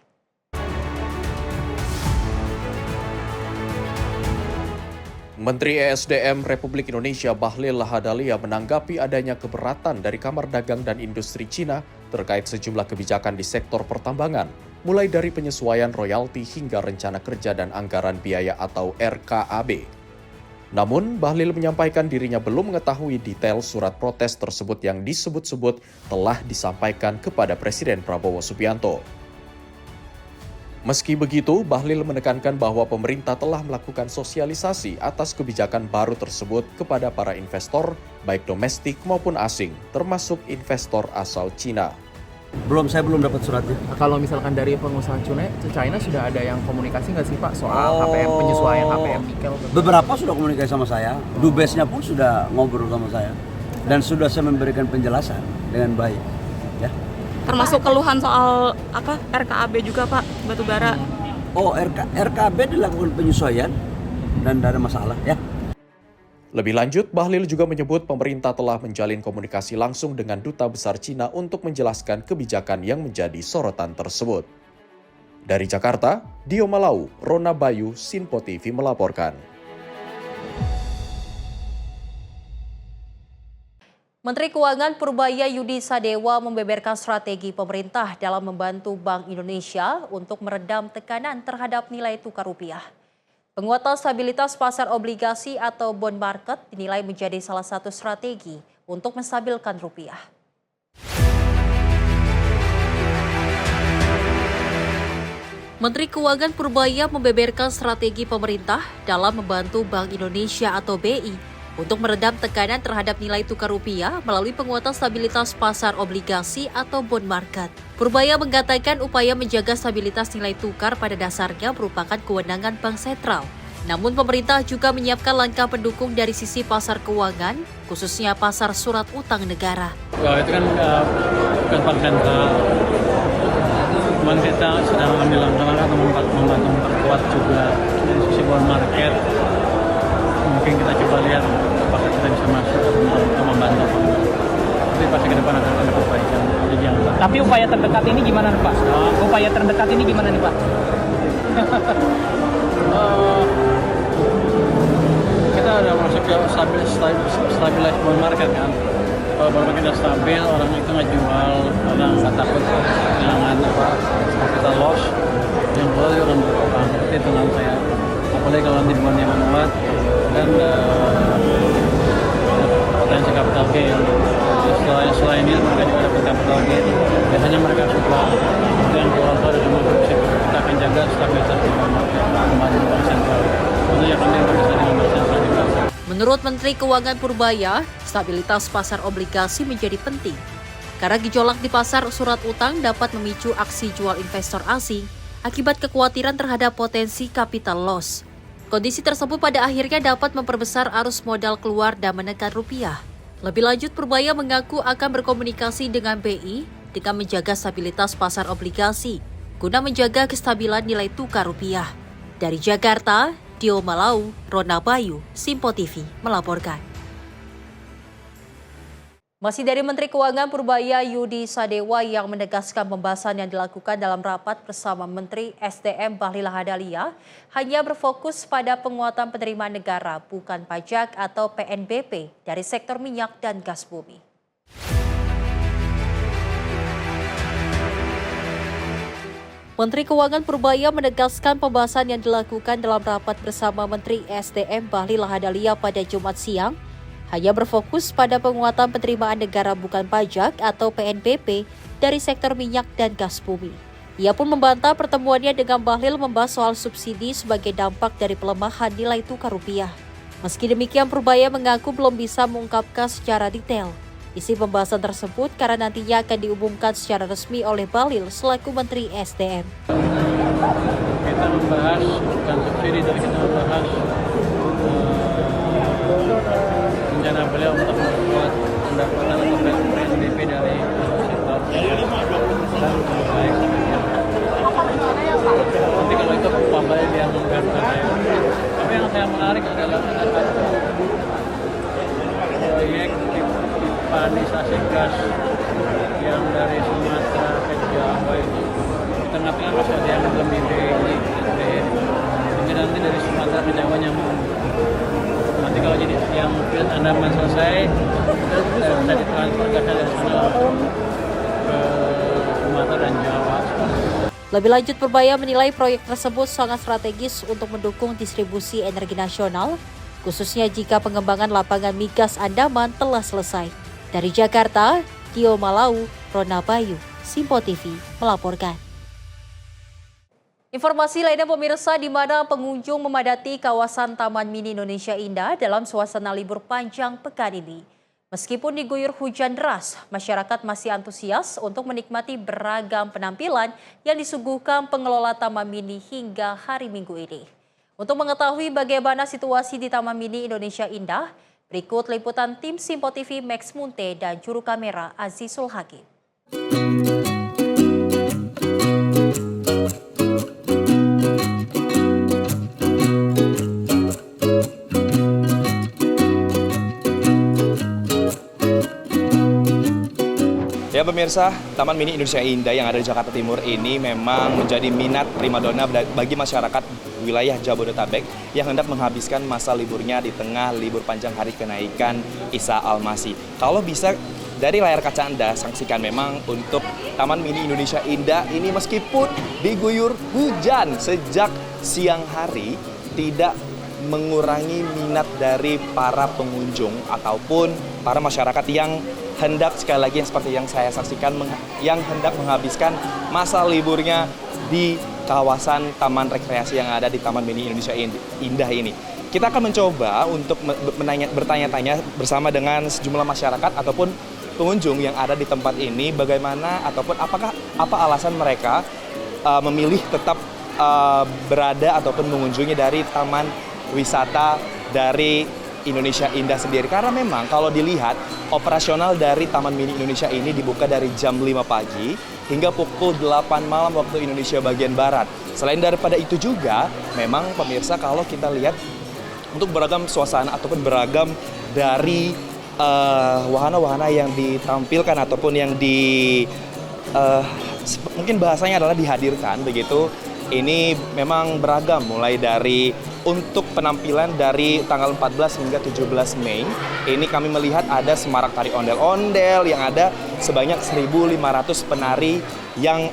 Menteri ESDM Republik Indonesia Bahlil Lahadalia menanggapi adanya keberatan dari Kamar Dagang dan Industri Cina terkait sejumlah kebijakan di sektor pertambangan, mulai dari penyesuaian royalti hingga rencana kerja dan anggaran biaya atau RKAB. Namun, Bahlil menyampaikan dirinya belum mengetahui detail surat protes tersebut yang disebut-sebut telah disampaikan kepada Presiden Prabowo Subianto. Meski begitu, Bahlil menekankan bahwa pemerintah telah melakukan sosialisasi atas kebijakan baru tersebut kepada para investor, baik domestik maupun asing, termasuk investor asal Cina. Saya belum dapat suratnya. Kalau misalkan dari pengusaha China sudah ada yang komunikasi nggak sih Pak soal HPM, penyesuaian HPM nikel? Beberapa sudah komunikasi sama saya, Dubesnya pun sudah ngobrol sama saya, dan sudah saya memberikan penjelasan dengan baik. Ya. Termasuk keluhan soal RKAB juga Pak, batubara. RKAB dilakukan penyesuaian dan tidak ada masalah ya. Lebih lanjut, Bahlil juga menyebut pemerintah telah menjalin komunikasi langsung dengan Duta Besar Cina untuk menjelaskan kebijakan yang menjadi sorotan tersebut. Dari Jakarta, Dio Malau, Rona Bayu, Sinpo TV melaporkan. Menteri Keuangan Purbaya Yudi Sadewa membeberkan strategi pemerintah dalam membantu Bank Indonesia untuk meredam tekanan terhadap nilai tukar rupiah. Penguatan stabilitas pasar obligasi atau bond market dinilai menjadi salah satu strategi untuk menstabilkan rupiah. Menteri Keuangan Purbaya membeberkan strategi pemerintah dalam membantu Bank Indonesia atau BI untuk meredam tekanan terhadap nilai tukar rupiah melalui penguatan stabilitas pasar obligasi atau bond market. Purbaya mengatakan upaya menjaga stabilitas nilai tukar pada dasarnya merupakan kewenangan Bank Sentral. Namun pemerintah juga menyiapkan langkah pendukung dari sisi pasar keuangan, khususnya pasar surat utang negara. Itu kan bukan Bank Sentral. Cuman kita sedang ambil langkah-langkah untuk membantu memperkuat juga dari sisi bond market. Mungkin kita coba lihat apakah kita bisa masuk untuk membantu. Tapi pasti ke depan akan ada perbaikan. Tapi upaya terdekat ini gimana nih Pak? Upaya terdekat ini gimana nih Pak? Kita udah masuk ke stabilize bond market kan. Kalau bond market udah stabil, orang itu nggak jual, orang nggak takut kehilangan capital loss. Yang kedua juga orang berutang. Itu menurut saya. Apalagi kalau nanti bondnya menguat dan potensi capital gain. Selain ini mereka juga dapat capital gain. Biasanya mereka suka yang keluar dari semua prinsip. Kita akan jaga stabilitas di bond market membantu Bank Sentral. Tentunya kami bekerja dengan Bank Sentral juga. Menurut Menteri Keuangan Purbaya, stabilitas pasar obligasi menjadi penting. Karena gejolak di pasar surat utang dapat memicu aksi jual investor asing akibat kekhawatiran terhadap potensi capital loss. Kondisi tersebut pada akhirnya dapat memperbesar arus modal keluar dan menekan rupiah. Lebih lanjut, Purbaya mengaku akan berkomunikasi dengan BI dengan menjaga stabilitas pasar obligasi guna menjaga kestabilan nilai tukar rupiah. Dari Jakarta, Dio Malau, Rona Bayu, Simpo TV melaporkan. Masih dari Menteri Keuangan Purbaya Yudi Sadewa yang menegaskan pembahasan yang dilakukan dalam rapat bersama Menteri SDM Bahlil Lahadalia hanya berfokus pada penguatan penerimaan negara bukan pajak atau PNBP dari sektor minyak dan gas bumi. Menteri Keuangan Purbaya menegaskan pembahasan yang dilakukan dalam rapat bersama Menteri SDM Bahlil Lahadalia pada Jumat siang hanya berfokus pada penguatan penerimaan negara bukan pajak atau PNBP dari sektor minyak dan gas bumi. Ia pun membantah pertemuannya dengan Bahlil membahas soal subsidi sebagai dampak dari pelemahan nilai tukar rupiah. Meski demikian, Purbaya mengaku belum bisa mengungkapkan secara detail isi pembahasan tersebut karena nantinya akan diumumkan secara resmi oleh Bahlil selaku Menteri SDM. Kita membahas bukan subsidi, tapi kita membahas rencana beliau untuk membuat pendapatan atau PNBP dari sektor dan baik. Nanti kalau itu Pak Bahlil yang mengungkapkan saya. Tapi yang saya menarik adalah ada proyek pipanisasi gas yang dari Sumatera ke Jawa itu di tengah-tengah masih ada yang belum ini nanti dari Sumatera ke Jawa nyambung. Nanti kalau jadi yang field Andaman selesai bisa ditransfer gasnya dari sana langsung ke Sumatera dan Jawa. Lebih lanjut, Purbaya menilai proyek tersebut sangat strategis untuk mendukung distribusi energi nasional, khususnya jika pengembangan lapangan migas Andaman telah selesai. Dari Jakarta, Dio Malau, Rona Bayu, Simpo TV melaporkan. Informasi lainnya pemirsa, di mana pengunjung memadati kawasan Taman Mini Indonesia Indah dalam suasana libur panjang pekan ini. Meskipun diguyur hujan deras, masyarakat masih antusias untuk menikmati beragam penampilan yang disuguhkan pengelola Taman Mini hingga hari Minggu ini. Untuk mengetahui bagaimana situasi di Taman Mini Indonesia Indah, berikut liputan tim Simpo TV Max Munte dan juru kamera Azizul Hakim. Ya pemirsa, Taman Mini Indonesia Indah yang ada di Jakarta Timur ini memang menjadi minat primadona bagi masyarakat wilayah Jabodetabek yang hendak menghabiskan masa liburnya di tengah libur panjang Hari Kenaikan Isa Al-Masih. Kalau bisa dari layar kaca Anda saksikan memang untuk Taman Mini Indonesia Indah ini meskipun diguyur hujan sejak siang hari tidak mengurangi minat dari para pengunjung ataupun para masyarakat yang hendak, sekali lagi seperti yang saya saksikan, yang hendak menghabiskan masa liburnya di kawasan taman rekreasi yang ada di Taman Mini Indonesia Indah ini. Kita akan mencoba untuk bertanya-tanya bersama dengan sejumlah masyarakat ataupun pengunjung yang ada di tempat ini, bagaimana ataupun apa alasan mereka memilih tetap berada ataupun mengunjungi dari taman wisata dari Indonesia Indah sendiri. Karena memang kalau dilihat operasional dari Taman Mini Indonesia ini dibuka dari jam 5 pagi hingga pukul 8 malam waktu Indonesia bagian Barat. Selain daripada itu juga, memang pemirsa kalau kita lihat untuk beragam suasana ataupun beragam dari wahana-wahana yang ditampilkan ataupun yang mungkin bahasanya adalah dihadirkan begitu. Ini memang beragam mulai dari untuk penampilan dari tanggal 14 hingga 17 Mei. Ini kami melihat ada semarak tari ondel-ondel yang ada sebanyak 1.500 penari yang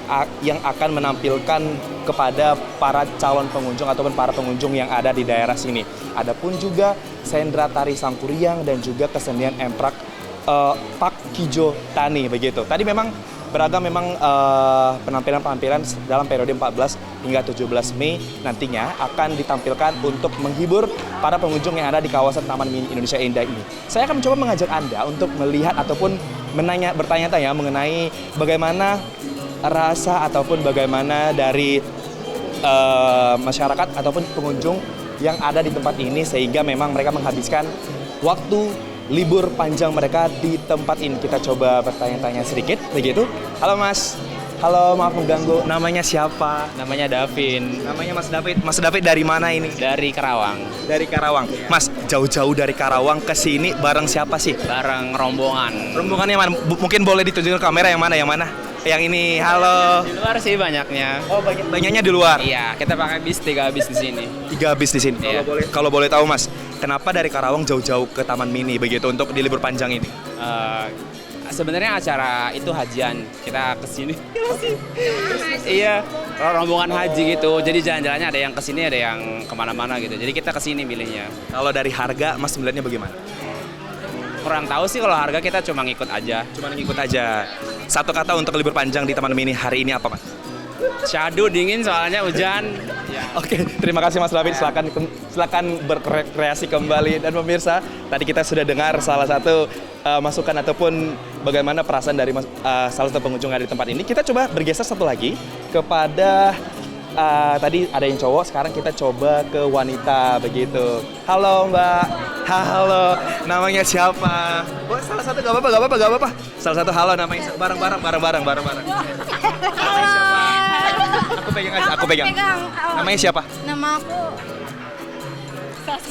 akan menampilkan kepada para calon pengunjung ataupun para pengunjung yang ada di daerah sini. Adapun juga sendra tari Sangkuriang dan juga kesenian emprak Pak Kijo Tani begitu. Tadi memang beragam penampilan-penampilan dalam periode 14 hingga 17 Mei nantinya akan ditampilkan untuk menghibur para pengunjung yang ada di kawasan Taman Mini Indonesia Indah ini. Saya akan mencoba mengajak Anda untuk melihat ataupun bertanya-tanya mengenai bagaimana rasa ataupun bagaimana dari masyarakat ataupun pengunjung yang ada di tempat ini sehingga memang mereka menghabiskan waktu libur panjang mereka di tempat ini. Kita coba bertanya-tanya sedikit, begitu. Halo Mas, halo maaf mengganggu. Namanya siapa? Namanya Davin. Namanya Mas David. Mas David dari mana ini? Dari Karawang. Dari Karawang. Mas, jauh-jauh dari Karawang ke sini bareng siapa sih? Bareng rombongan. Rombongannya mana? Mungkin boleh ditunjukin kamera yang mana? Yang mana? Yang ini, halo. Di luar sih banyaknya. Oh, banyaknya di luar. Iya, kita pakai bis 3 bis di sini. 3 bis di sini. Iya. Kalau boleh tahu Mas, kenapa dari Karawang jauh-jauh ke Taman Mini begitu untuk di libur panjang ini? Sebenarnya acara itu hajian, kita kesini. Iya, rombongan haji gitu. Jadi jalan-jalannya ada yang kesini, ada yang kemana-mana gitu. Jadi kita kesini milihnya. Kalau dari harga, Mas melihatnya bagaimana? Kurang tahu sih kalau harga, kita cuma ngikut aja. Cuma ngikut aja. Satu kata untuk libur panjang di Taman Mini hari ini apa, Mas? Syahdu, dingin soalnya hujan. Ya. Oke, terima kasih Mas David. Silakan berkreasi kembali. Dan pemirsa, tadi kita sudah dengar salah satu masukan ataupun bagaimana perasaan dari salah satu pengunjung yang ada di tempat ini. Kita coba bergeser satu lagi kepada tadi ada yang cowok, sekarang kita coba ke wanita begitu. Halo Mbak. Halo, namanya siapa? Oh, salah satu gak apa-apa. Salah satu halo namanya bareng-bareng. Namanya siapa? Aku pegang. Namanya siapa? Nama aku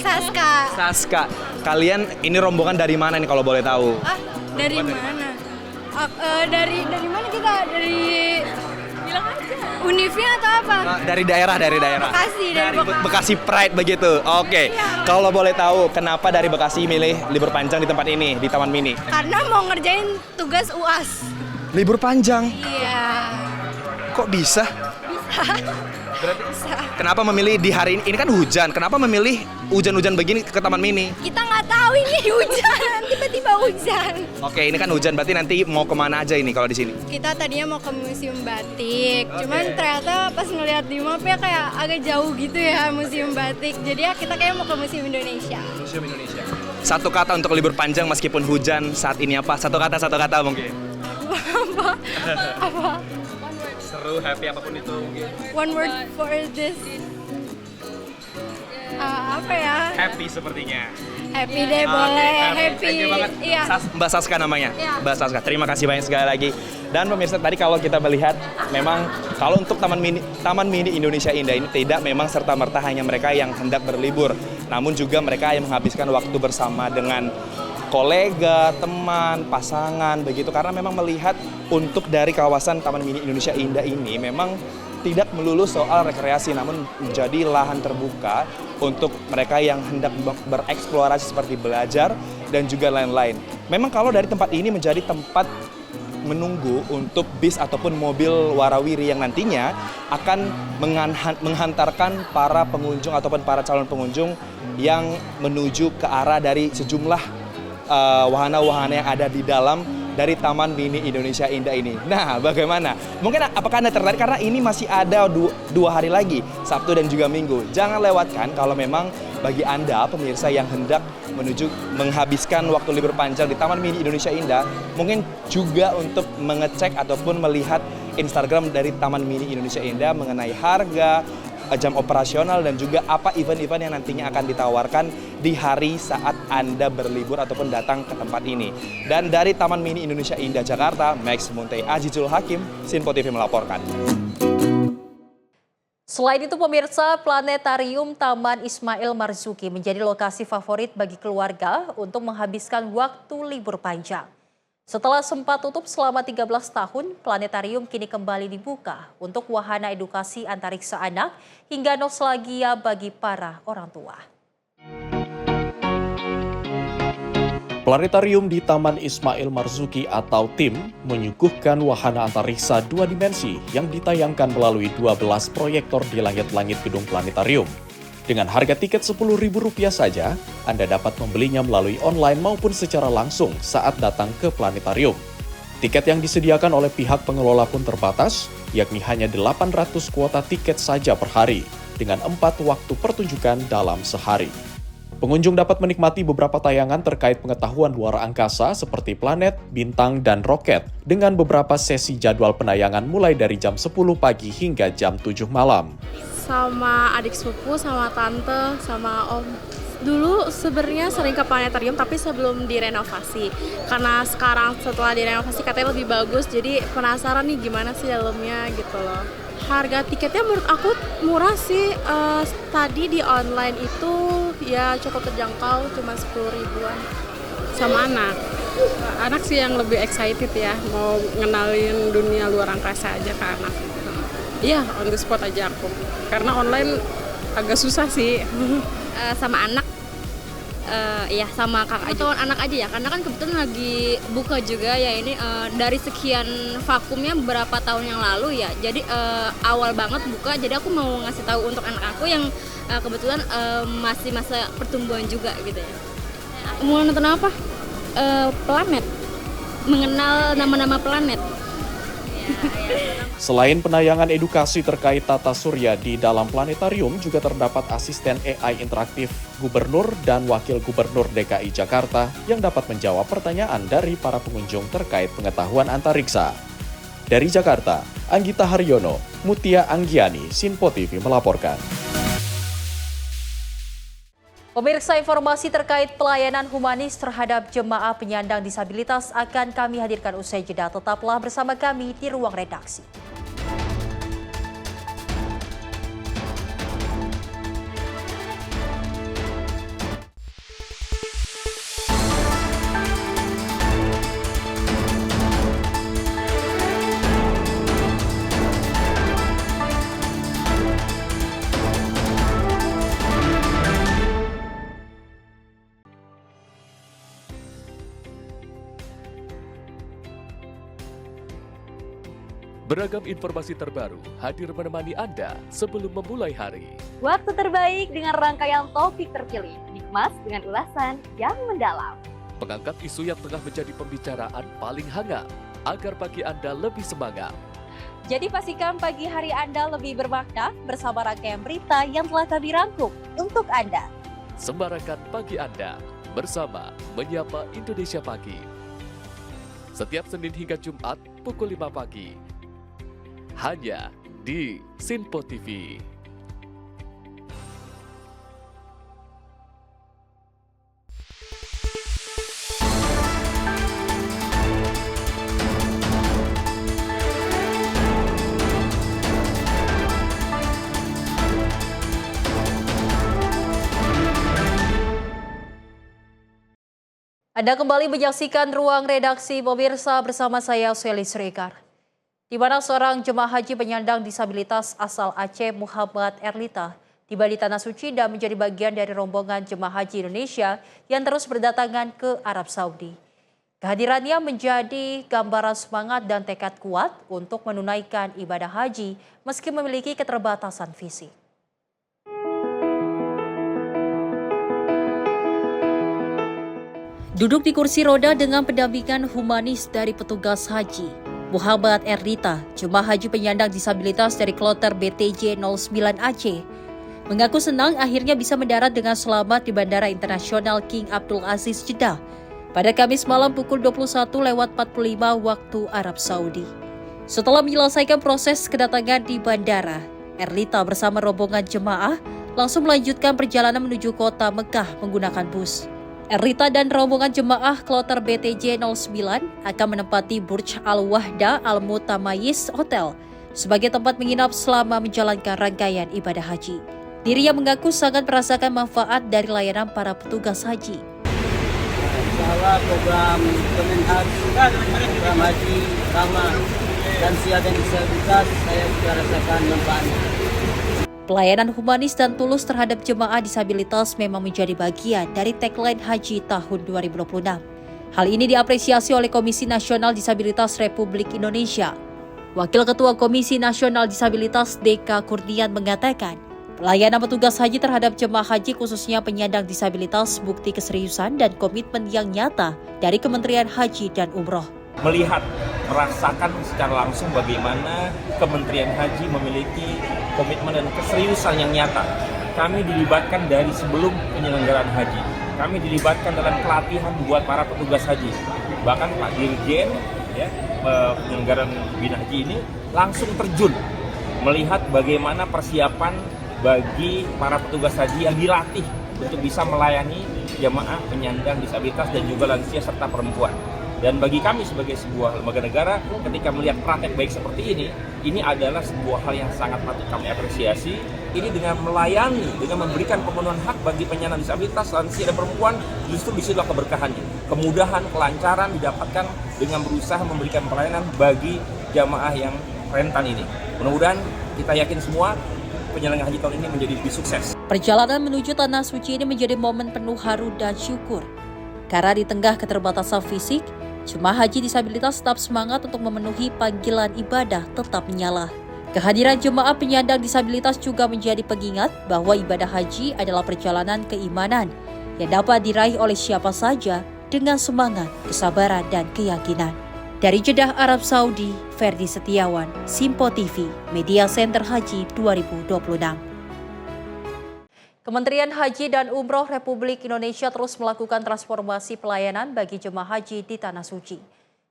Saska. Saska. Kalian ini rombongan dari mana nih kalau boleh tahu? Dari mana? Dari mana kita? Dari bilang aja. Univnya atau apa? Dari daerah. Bekasi. Dari Bekasi Pride begitu. Oke. Kalau boleh tahu kenapa dari Bekasi milih libur panjang di tempat ini, di Taman Mini? Karena mau ngerjain tugas UAS. Libur panjang? Iya. Kok bisa? Bisa. Kenapa memilih di hari ini? Ini kan hujan. Kenapa memilih hujan-hujan begini ke Taman Mini? Kita nggak tahu ini hujan, tiba-tiba hujan. Oke, ini kan hujan. Berarti nanti mau kemana aja ini kalau di sini? Kita tadinya mau ke Museum Batik, cuman ternyata pas ngeliat di map ya kayak agak jauh gitu ya Museum Batik. Jadi ya kita kayak mau ke Museum Indonesia. Museum Indonesia. Satu kata untuk libur panjang meskipun hujan saat ini apa? Satu kata mungkin. Apa? Seru, happy, apapun itu mungkin. One word for this. Apa ya? Happy sepertinya. Happy deh, boleh. Happy. Thank you banget. Iya. Mbak Saska namanya. Iya. Mbak Saska, terima kasih banyak sekali lagi. Dan pemirsa, tadi kalau kita melihat memang kalau untuk Taman Mini Indonesia Indah ini tidak memang serta-merta hanya mereka yang hendak berlibur, namun juga mereka yang menghabiskan waktu bersama dengan kolega, teman, pasangan begitu, karena memang melihat untuk dari kawasan Taman Mini Indonesia Indah ini memang tidak melulu soal rekreasi, namun menjadi lahan terbuka untuk mereka yang hendak bereksplorasi seperti belajar dan juga lain-lain. Memang kalau dari tempat ini menjadi tempat menunggu untuk bis ataupun mobil warawiri yang nantinya akan menghantarkan para pengunjung ataupun para calon pengunjung yang menuju ke arah dari sejumlah wahana-wahana yang ada di dalam dari Taman Mini Indonesia Indah ini. Nah, bagaimana? Mungkin apakah Anda tertarik? Karena ini masih ada dua hari lagi, Sabtu dan juga Minggu. Jangan lewatkan kalau memang bagi Anda, pemirsa yang hendak menuju menghabiskan waktu libur panjang di Taman Mini Indonesia Indah, mungkin juga untuk mengecek ataupun melihat Instagram dari Taman Mini Indonesia Indah mengenai harga, jam operasional, dan juga apa event-event yang nantinya akan ditawarkan di hari saat Anda berlibur ataupun datang ke tempat ini. Dan dari Taman Mini Indonesia Indah Jakarta, Max Munte Azizul Hakim, Sinpo TV melaporkan. Selain itu pemirsa, Planetarium Taman Ismail Marzuki menjadi lokasi favorit bagi keluarga untuk menghabiskan waktu libur panjang. Setelah sempat tutup selama 13 tahun, planetarium kini kembali dibuka untuk wahana edukasi antariksa anak hingga nostalgia bagi para orang tua. Planetarium di Taman Ismail Marzuki atau TIM menyuguhkan wahana antariksa 2 dimensi yang ditayangkan melalui 12 proyektor di langit-langit gedung planetarium. Dengan harga tiket Rp10.000 saja, Anda dapat membelinya melalui online maupun secara langsung saat datang ke planetarium. Tiket yang disediakan oleh pihak pengelola pun terbatas, yakni hanya 800 kuota tiket saja per hari, dengan 4 waktu pertunjukan dalam sehari. Pengunjung dapat menikmati beberapa tayangan terkait pengetahuan luar angkasa seperti planet, bintang, dan roket, dengan beberapa sesi jadwal penayangan mulai dari jam 10 pagi hingga jam 7 malam. Sama adik sepupu, sama tante, sama om. Dulu sebenarnya sering ke planetarium tapi sebelum direnovasi. Karena sekarang setelah direnovasi katanya lebih bagus, jadi penasaran nih gimana sih dalamnya gitu loh. Harga tiketnya menurut aku murah sih. Tadi di online itu ya cukup terjangkau, cuma 10.000-an. Sama anak. Anak sih yang lebih excited ya, mau ngenalin dunia luar angkasa aja ke anak. Iya, on the spot aja aku. Karena online agak susah sih. Sama anak, ya sama kakak aja. Anak aja ya, karena kan kebetulan lagi buka juga ya ini dari sekian vakumnya beberapa tahun yang lalu ya. Jadi awal banget buka, jadi aku mau ngasih tahu untuk anak aku yang kebetulan masih masa pertumbuhan juga gitu ya. Mau nonton apa? Planet, mengenal nama-nama planet. Selain penayangan edukasi terkait tata surya di dalam planetarium, juga terdapat asisten AI interaktif Gubernur dan Wakil Gubernur DKI Jakarta yang dapat menjawab pertanyaan dari para pengunjung terkait pengetahuan antariksa. Dari Jakarta, Anggita Haryono, Mutia Anggiani, Sinpo TV melaporkan. Pemirsa, informasi terkait pelayanan humanis terhadap jemaah penyandang disabilitas akan kami hadirkan usai jeda. Tetaplah bersama kami di Ruang Redaksi. Beragam informasi terbaru hadir menemani Anda sebelum memulai hari. Waktu terbaik dengan rangkaian topik terpilih, dikemas dengan ulasan yang mendalam. Mengangkat isu yang tengah menjadi pembicaraan paling hangat, agar pagi Anda lebih semangat. Jadi pastikan pagi hari Anda lebih bermakna bersama rangkaian berita yang telah kami rangkum untuk Anda. Sembarakan pagi Anda bersama Menyapa Indonesia Pagi. Setiap Senin hingga Jumat pukul 5 pagi. Hanya di Sinpo TV. Anda kembali menyaksikan Ruang Redaksi pemirsa bersama saya Seli Srekar. Di mana seorang jemaah haji penyandang disabilitas asal Aceh Muhammad Erlita tiba di Tanah Suci dan menjadi bagian dari rombongan jemaah haji Indonesia yang terus berdatangan ke Arab Saudi. Kehadirannya menjadi gambaran semangat dan tekad kuat untuk menunaikan ibadah haji meski memiliki keterbatasan fisik. Duduk di kursi roda dengan pendampingan humanis dari petugas haji, Muhammad Erlita, jemaah haji penyandang disabilitas dari kloter BTJ 09 Aceh, mengaku senang akhirnya bisa mendarat dengan selamat di Bandara Internasional King Abdul Aziz Jeddah pada Kamis malam pukul 21.45 waktu Arab Saudi. Setelah menyelesaikan proses kedatangan di bandara, Erlita bersama rombongan jemaah langsung melanjutkan perjalanan menuju kota Mekah menggunakan bus. Erlita dan rombongan jemaah kloter BTJ 09 akan menempati Burj Al Wahda Al Mutamayyiz Hotel sebagai tempat menginap selama menjalankan rangkaian ibadah haji. Dirinya mengaku sangat merasakan manfaat dari layanan para petugas haji. Bahwa program Kemenhaj, program haji ramah lansia dan disabilitas, saya juga rasakan manfaatnya. Pelayanan humanis dan tulus terhadap jemaah disabilitas memang menjadi bagian dari tagline Haji tahun 2026. Hal ini diapresiasi oleh Komisi Nasional Disabilitas Republik Indonesia. Wakil Ketua Komisi Nasional Disabilitas DK Kurnian mengatakan, pelayanan petugas haji terhadap jemaah haji khususnya penyandang disabilitas bukti keseriusan dan komitmen yang nyata dari Kementerian Haji dan Umroh. Melihat, merasakan secara langsung bagaimana Kementerian Haji memiliki komitmen dan keseriusan yang nyata. Kami dilibatkan dari sebelum penyelenggaraan haji. Kami dilibatkan dalam pelatihan buat para petugas haji. Bahkan Pak Dirjen, penyelenggaraan bina haji ini langsung terjun melihat bagaimana persiapan bagi para petugas haji yang dilatih untuk bisa melayani jemaah penyandang disabilitas dan juga lansia serta perempuan. Dan bagi kami sebagai sebuah lembaga negara, ketika melihat praktek baik seperti ini adalah sebuah hal yang sangat patut kami apresiasi. Ini dengan melayani, dengan memberikan pemenuhan hak bagi penyandang disabilitas, lansia dan perempuan, justru disitulah keberkahannya. Kemudahan, kelancaran didapatkan dengan berusaha memberikan pelayanan bagi jamaah yang rentan ini. Mudah-mudahan kita yakin semua penyelenggaraan haji tahun ini menjadi lebih sukses. Perjalanan menuju Tanah Suci ini menjadi momen penuh haru dan syukur. Karena di tengah keterbatasan fisik, jemaah haji disabilitas tetap semangat untuk memenuhi panggilan ibadah tetap menyala. Kehadiran jemaah penyandang disabilitas juga menjadi pengingat bahwa ibadah haji adalah perjalanan keimanan yang dapat diraih oleh siapa saja dengan semangat, kesabaran, dan keyakinan. Dari Jeddah, Arab Saudi, Ferdi Setiawan, Simpo TV, Media Center Haji 2026. Kementerian Haji dan Umroh Republik Indonesia terus melakukan transformasi pelayanan bagi jemaah haji di Tanah Suci.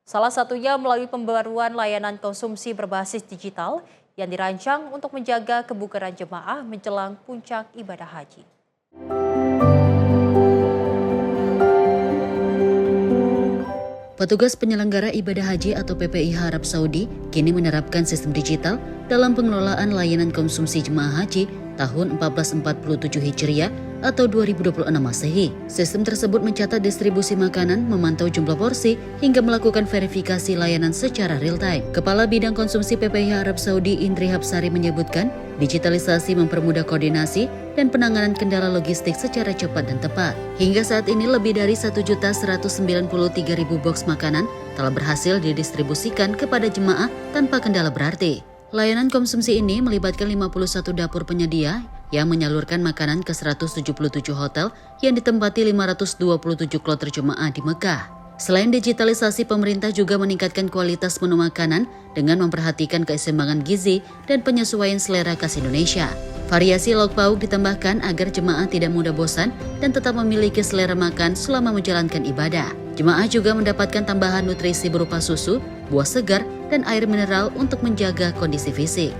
Salah satunya melalui pembaruan layanan konsumsi berbasis digital yang dirancang untuk menjaga kebugaran jemaah menjelang puncak ibadah haji. Petugas penyelenggara ibadah haji atau PPIH Arab Saudi kini menerapkan sistem digital dalam pengelolaan layanan konsumsi jemaah haji tahun 1447 Hijriah atau 2026 Masehi. Sistem tersebut mencatat distribusi makanan, memantau jumlah porsi, hingga melakukan verifikasi layanan secara real-time. Kepala Bidang Konsumsi PPIH Arab Saudi Indri Hapsari menyebutkan, digitalisasi mempermudah koordinasi dan penanganan kendala logistik secara cepat dan tepat. Hingga saat ini lebih dari 1.193.000 box makanan telah berhasil didistribusikan kepada jemaah tanpa kendala berarti. Layanan konsumsi ini melibatkan 51 dapur penyedia yang menyalurkan makanan ke 177 hotel yang ditempati 527 kloter jemaah di Mekah. Selain digitalisasi, pemerintah juga meningkatkan kualitas menu makanan dengan memperhatikan keseimbangan gizi dan penyesuaian selera khas Indonesia. Variasi lauk pauk ditambahkan agar jemaah tidak mudah bosan dan tetap memiliki selera makan selama menjalankan ibadah. Jemaah juga mendapatkan tambahan nutrisi berupa susu, buah segar, dan air mineral untuk menjaga kondisi fisik.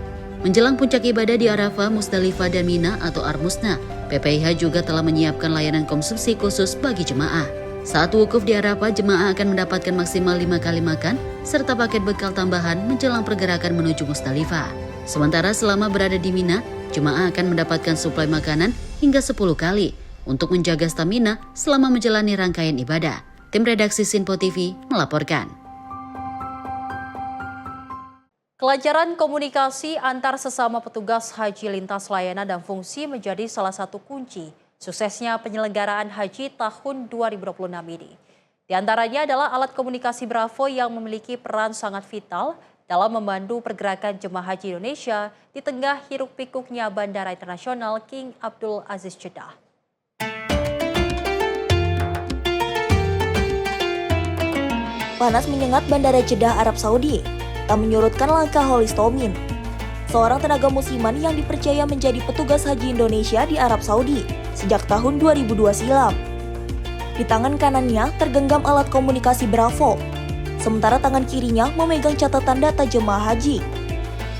Menjelang puncak ibadah di Arafah, Musdalifah, dan Mina atau Armusna, PPIH juga telah menyiapkan layanan konsumsi khusus bagi jemaah. Saat wukuf di Arafah, jemaah akan mendapatkan maksimal 5 kali makan, serta paket bekal tambahan menjelang pergerakan menuju Musdalifah. Sementara selama berada di Mina, jemaah akan mendapatkan suplai makanan hingga 10 kali untuk menjaga stamina selama menjalani rangkaian ibadah. Tim redaksi Sinpo TV melaporkan. Kelancaran komunikasi antar sesama petugas haji lintas layanan dan fungsi menjadi salah satu kunci suksesnya penyelenggaraan haji tahun 2026 ini. Di antaranya adalah alat komunikasi Bravo yang memiliki peran sangat vital dalam membantu pergerakan jemaah haji Indonesia di tengah hiruk-pikuknya Bandara Internasional King Abdul Aziz Jeddah. Panas menyengat Bandara Jeddah, Arab Saudi, tak menyurutkan langkah Holis Tomin, seorang tenaga musiman yang dipercaya menjadi petugas haji Indonesia di Arab Saudi sejak tahun 2002 silam. Di tangan kanannya tergenggam alat komunikasi Bravo, sementara tangan kirinya memegang catatan data jemaah haji.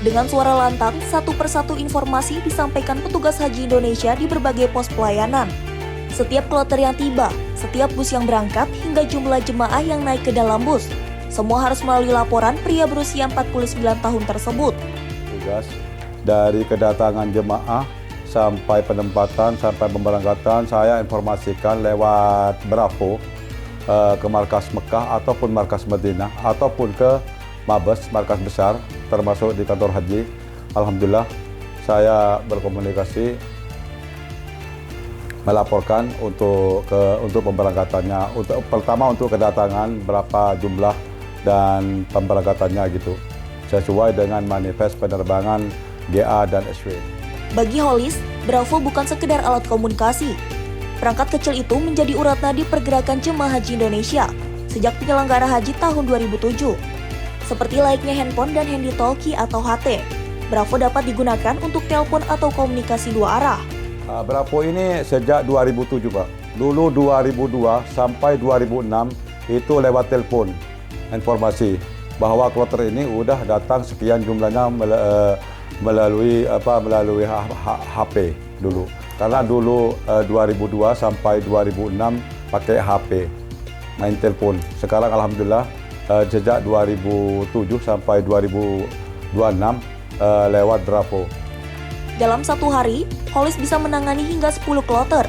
Dengan suara lantang, satu persatu informasi disampaikan petugas haji Indonesia di berbagai pos pelayanan. Setiap kloter yang tiba, setiap bus yang berangkat, hingga jumlah jemaah yang naik ke dalam bus, semua harus melalui laporan pria berusia 49 tahun tersebut. Tugas dari kedatangan jemaah sampai penempatan, sampai pemberangkatan, saya informasikan lewat Bravo ke markas Mekah ataupun markas Madinah ataupun ke Mabes, markas besar, termasuk di kantor haji. Alhamdulillah, saya berkomunikasi melaporkan untuk pemberangkatannya, pertama untuk kedatangan berapa jumlah dan pemberangkatannya gitu, sesuai dengan manifest penerbangan GA dan SW. Bagi Holis, Bravo bukan sekedar alat komunikasi. Perangkat kecil itu menjadi urat nadi pergerakan jemaah haji Indonesia sejak penyelenggara haji tahun 2007. Seperti layaknya handphone dan handy talkie atau HT, Bravo dapat digunakan untuk telepon atau komunikasi dua arah. Bravo ini sejak 2007 Pak. Dulu 2002 sampai 2006 itu lewat telepon informasi bahwa kloter ini udah datang sekian jumlahnya melalui HP dulu. Karena dulu 2002 sampai 2006 pakai HP, main telepon. Sekarang alhamdulillah sejak 2007 sampai 2026 lewat Bravo. Dalam satu hari, Holis bisa menangani hingga 10 kloter.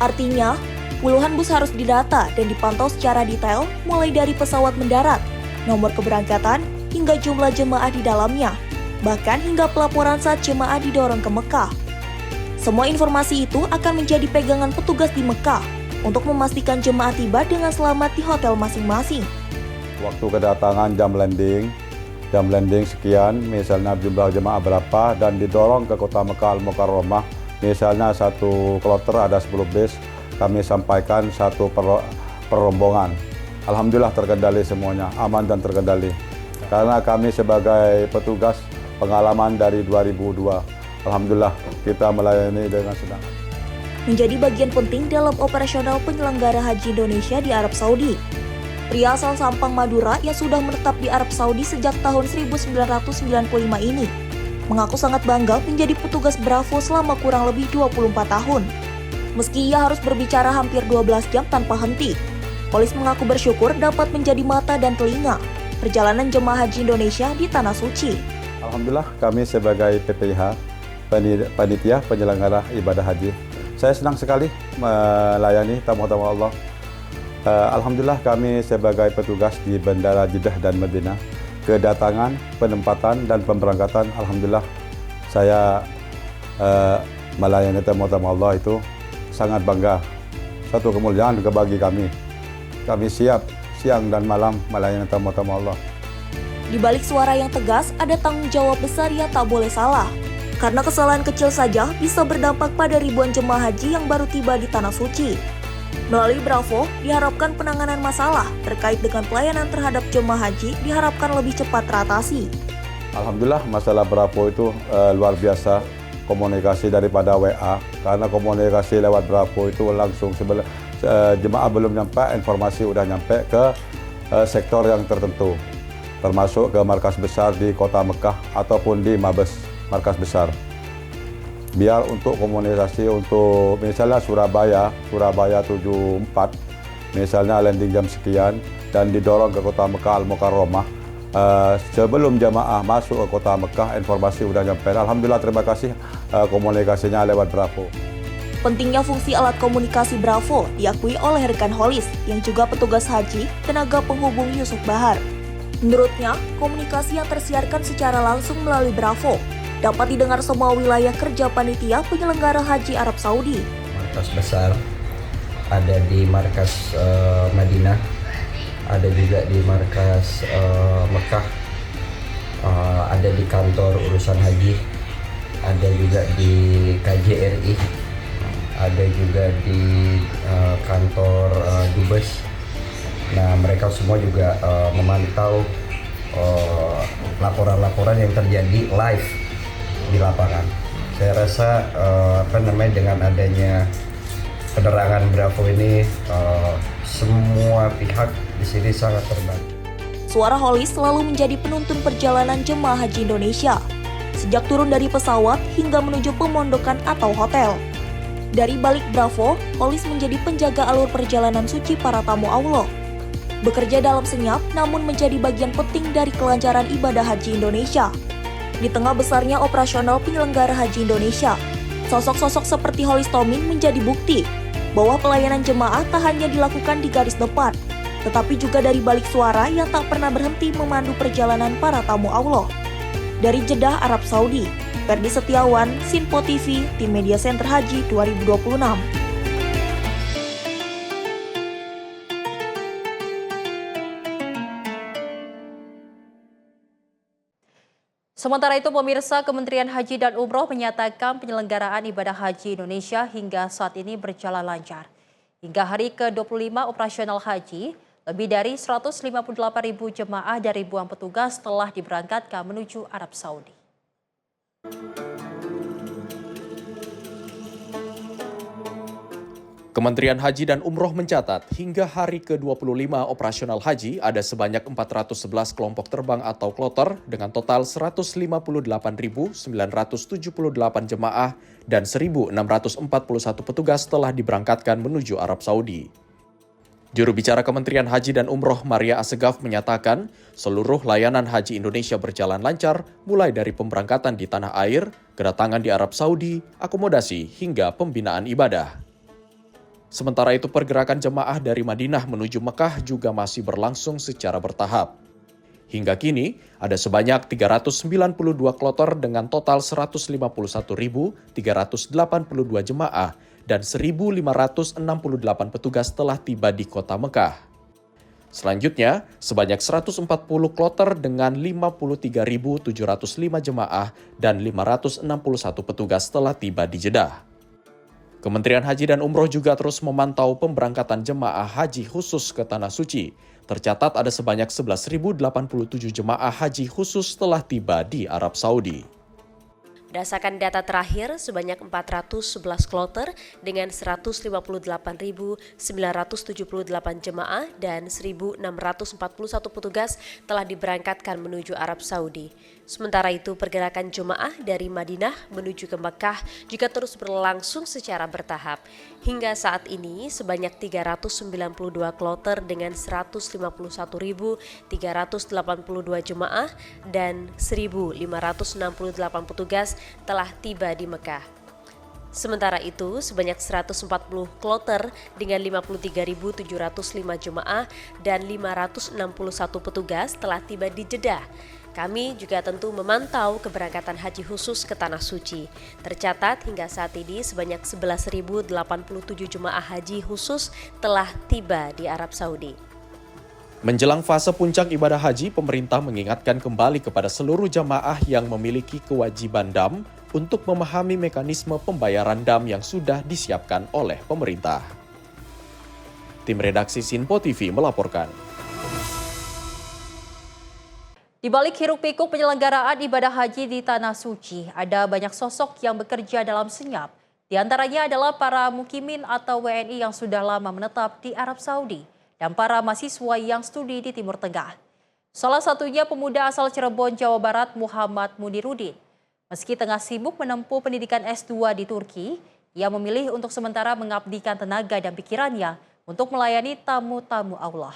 Artinya, puluhan bus harus didata dan dipantau secara detail mulai dari pesawat mendarat, nomor keberangkatan, hingga jumlah jemaah di dalamnya, bahkan hingga pelaporan saat jemaah didorong ke Mekah. Semua informasi itu akan menjadi pegangan petugas di Mekah untuk memastikan jemaah tiba dengan selamat di hotel masing-masing. Waktu kedatangan jam landing sekian, misalnya jumlah jemaah berapa, dan didorong ke kota Mekah Al-Mukarramah, misalnya satu kloter ada 10 bis, kami sampaikan satu perrombongan. Alhamdulillah terkendali semuanya, aman dan terkendali. Karena kami sebagai petugas pengalaman dari 2002, alhamdulillah kita melayani dengan senang. Menjadi bagian penting dalam operasional penyelenggara haji Indonesia di Arab Saudi. Pria asal Sampang, Madura yang sudah menetap di Arab Saudi sejak tahun 1995 ini mengaku sangat bangga menjadi petugas Bravo selama kurang lebih 24 tahun. Meski ia harus berbicara hampir 12 jam tanpa henti, Holis mengaku bersyukur dapat menjadi mata dan telinga perjalanan jemaah haji Indonesia di Tanah Suci. Alhamdulillah kami sebagai PPIH, panitia penyelenggara ibadah haji, saya senang sekali melayani tamu-tamu Allah. Alhamdulillah kami sebagai petugas di Bandara Jeddah dan Madinah, kedatangan, penempatan, dan pemberangkatan, alhamdulillah saya melayani tamu-tamu Allah itu sangat bangga. Satu kemuliaan bagi kami. Kami siap siang dan malam melayani tamu-tamu Allah. Di balik suara yang tegas, ada tanggung jawab besar yang tak boleh salah. Karena kesalahan kecil saja bisa berdampak pada ribuan jemaah haji yang baru tiba di Tanah Suci. Melalui Bravo, diharapkan penanganan masalah terkait dengan pelayanan terhadap jemaah haji diharapkan lebih cepat teratasi. Alhamdulillah masalah Bravo itu luar biasa, komunikasi daripada WA, karena komunikasi lewat Bravo itu langsung jemaah belum nyampe, informasi udah nyampe ke sektor yang tertentu, termasuk ke markas besar di kota Mekah ataupun di Mabes, markas besar. Biar untuk komunikasi untuk misalnya Surabaya 74, misalnya landing jam sekian dan didorong ke kota Mekah Al-Mukarramah, sebelum jamaah masuk ke kota Mekah informasi sudah nyampe. Alhamdulillah terima kasih komunikasinya lewat Bravo. Pentingnya fungsi alat komunikasi Bravo diakui oleh rekan Holis yang juga petugas haji tenaga penghubung Yusuf Bahar. Menurutnya, komunikasi yang tersiarkan secara langsung melalui Bravo dapat didengar semua wilayah kerja panitia penyelenggara haji Arab Saudi. Markas besar ada di markas Madinah, ada juga di markas Mekah, ada di kantor urusan haji, ada juga di KJRI, ada juga di kantor Dubes. Nah, mereka semua juga memantau laporan-laporan yang terjadi live di lapangan. Saya rasa dengan adanya penerangan Bravo ini semua pihak di sini sangat terbantu. Suara Holis selalu menjadi penuntun perjalanan jemaah haji Indonesia, sejak turun dari pesawat hingga menuju pemondokan atau hotel. Dari balik Bravo, Holis menjadi penjaga alur perjalanan suci para tamu Allah. Bekerja dalam senyap namun menjadi bagian penting dari kelancaran ibadah haji Indonesia. Di tengah besarnya operasional penyelenggara haji Indonesia, sosok-sosok seperti Holis Tomin menjadi bukti bahwa pelayanan jemaah tak hanya dilakukan di garis depan, tetapi juga dari balik suara yang tak pernah berhenti memandu perjalanan para tamu Allah. Dari Jeddah, Arab Saudi, Ferdi Setiawan, Sinpo TV, Tim Media Center Haji 2026. Sementara itu, pemirsa, Kementerian Haji dan Umroh menyatakan penyelenggaraan ibadah haji Indonesia hingga saat ini berjalan lancar. Hingga hari ke-25 operasional haji, lebih dari 158.000 jemaah dan ribuan petugas telah diberangkatkan menuju Arab Saudi. Kementerian Haji dan Umroh mencatat hingga hari ke-25 operasional haji ada sebanyak 411 kelompok terbang atau kloter dengan total 158.978 jemaah dan 1.641 petugas telah diberangkatkan menuju Arab Saudi. Juru bicara Kementerian Haji dan Umroh Maria Assegaf menyatakan seluruh layanan haji Indonesia berjalan lancar mulai dari pemberangkatan di tanah air, kedatangan di Arab Saudi, akomodasi hingga pembinaan ibadah. Sementara itu, pergerakan jemaah dari Madinah menuju Mekah juga masih berlangsung secara bertahap. Hingga kini, ada sebanyak 392 kloter dengan total 151.382 jemaah dan 1.568 petugas telah tiba di kota Mekah. Selanjutnya, sebanyak 140 kloter dengan 53.705 jemaah dan 561 petugas telah tiba di Jeddah. Kementerian Haji dan Umroh juga terus memantau pemberangkatan jemaah haji khusus ke Tanah Suci. Tercatat ada sebanyak 11.087 jemaah haji khusus telah tiba di Arab Saudi. Berdasarkan data terakhir, sebanyak 411 kloter dengan 158.978 jemaah dan 1.641 petugas telah diberangkatkan menuju Arab Saudi. Sementara itu, pergerakan jemaah dari Madinah menuju ke Mekah juga terus berlangsung secara bertahap. Hingga saat ini, sebanyak 392 kloter dengan 151.382 jemaah dan 1.568 petugas telah tiba di Mekah. Sementara itu, sebanyak 140 kloter dengan 53.705 jemaah dan 561 petugas telah tiba di Jeddah. Kami juga tentu memantau keberangkatan haji khusus ke Tanah Suci. Tercatat hingga saat ini sebanyak 11.087 jemaah haji khusus telah tiba di Arab Saudi. Menjelang fase puncak ibadah haji, pemerintah mengingatkan kembali kepada seluruh jamaah yang memiliki kewajiban dam untuk memahami mekanisme pembayaran dam yang sudah disiapkan oleh pemerintah. Tim redaksi Sinpo TV melaporkan. Di balik hiruk-pikuk penyelenggaraan ibadah haji di Tanah Suci, ada banyak sosok yang bekerja dalam senyap. Di antaranya adalah para mukimin atau WNI yang sudah lama menetap di Arab Saudi dan para mahasiswa yang studi di Timur Tengah. Salah satunya pemuda asal Cirebon, Jawa Barat, Muhammad Muniruddin. Meski tengah sibuk menempuh pendidikan S2 di Turki, ia memilih untuk sementara mengabdikan tenaga dan pikirannya untuk melayani tamu-tamu Allah.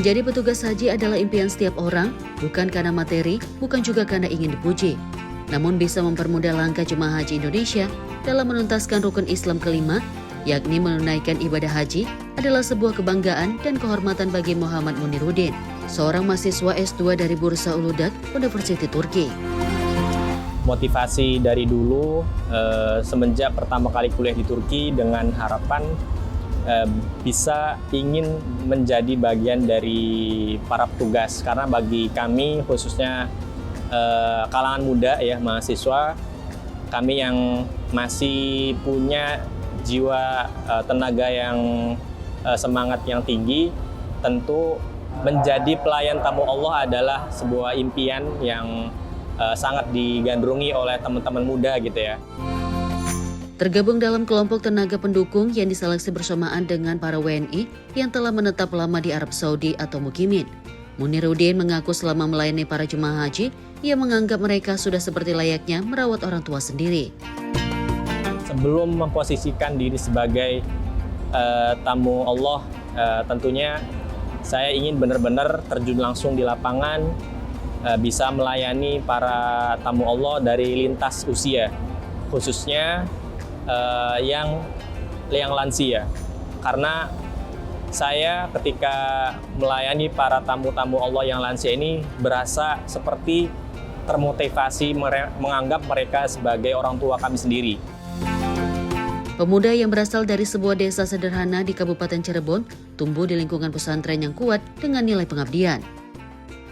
Menjadi petugas haji adalah impian setiap orang, bukan karena materi, bukan juga karena ingin dipuji. Namun bisa mempermudah langkah jemaah haji Indonesia dalam menuntaskan rukun Islam kelima, yakni menunaikan ibadah haji, adalah sebuah kebanggaan dan kehormatan bagi Muhammad Muniruddin, seorang mahasiswa S2 dari Bursa Uludag, University Turki. Motivasi dari dulu semenjak pertama kali kuliah di Turki dengan harapan bisa ingin menjadi bagian dari para petugas, karena bagi kami khususnya kalangan muda ya, mahasiswa, kami yang masih punya jiwa tenaga yang semangat yang tinggi, tentu menjadi pelayan tamu Allah adalah sebuah impian yang sangat digandrungi oleh teman-teman muda gitu ya. Tergabung dalam kelompok tenaga pendukung yang diseleksi bersamaan dengan para WNI yang telah menetap lama di Arab Saudi atau mukimin. Muniruddin mengaku selama melayani para jemaah haji, ia menganggap mereka sudah seperti layaknya merawat orang tua sendiri. Sebelum memposisikan diri sebagai tamu Allah, tentunya saya ingin benar-benar terjun langsung di lapangan, bisa melayani para tamu Allah dari lintas usia, khususnya yang lansia. Karena saya ketika melayani para tamu-tamu Allah yang lansia ini berasa seperti termotivasi menganggap mereka sebagai orang tua kami sendiri. Pemuda yang berasal dari sebuah desa sederhana di Kabupaten Cirebon tumbuh di lingkungan pesantren yang kuat dengan nilai pengabdian.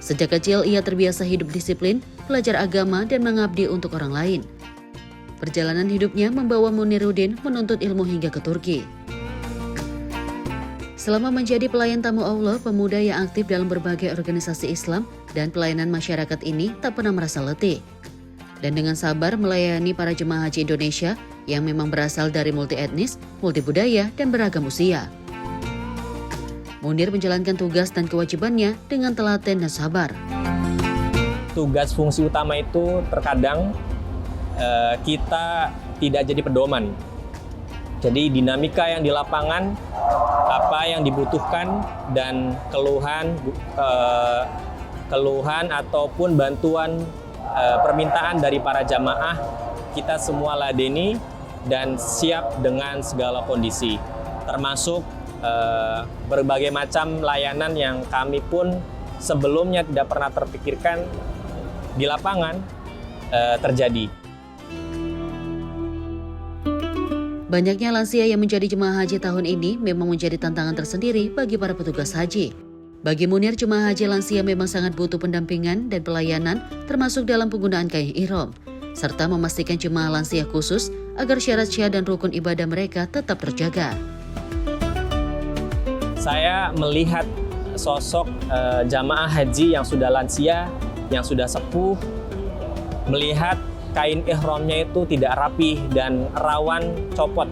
Sejak kecil ia terbiasa hidup disiplin, belajar agama, dan mengabdi untuk orang lain. Perjalanan hidupnya membawa Muniruddin menuntut ilmu hingga ke Turki. Selama menjadi pelayan tamu Allah, pemuda yang aktif dalam berbagai organisasi Islam dan pelayanan masyarakat ini tak pernah merasa letih. Dan dengan sabar melayani para jemaah haji Indonesia yang memang berasal dari multi etnis, multi budaya, dan beragam usia. Munir menjalankan tugas dan kewajibannya dengan telaten dan sabar. Tugas fungsi utama itu terkadang kita tidak jadi pedoman. Jadi dinamika yang di lapangan, apa yang dibutuhkan, dan keluhan ataupun bantuan permintaan dari para jamaah, kita semua ladeni dan siap dengan segala kondisi, termasuk berbagai macam layanan yang kami pun sebelumnya tidak pernah terpikirkan di lapangan terjadi. Banyaknya lansia yang menjadi jemaah haji tahun ini memang menjadi tantangan tersendiri bagi para petugas haji. Bagi Munir, jemaah haji lansia memang sangat butuh pendampingan dan pelayanan, termasuk dalam penggunaan kain ihram, serta memastikan jemaah lansia khusus agar syarat-syarat dan rukun ibadah mereka tetap terjaga. Saya melihat sosok jamaah haji yang sudah lansia, yang sudah sepuh, melihat kain ihramnya itu tidak rapih dan rawan copot.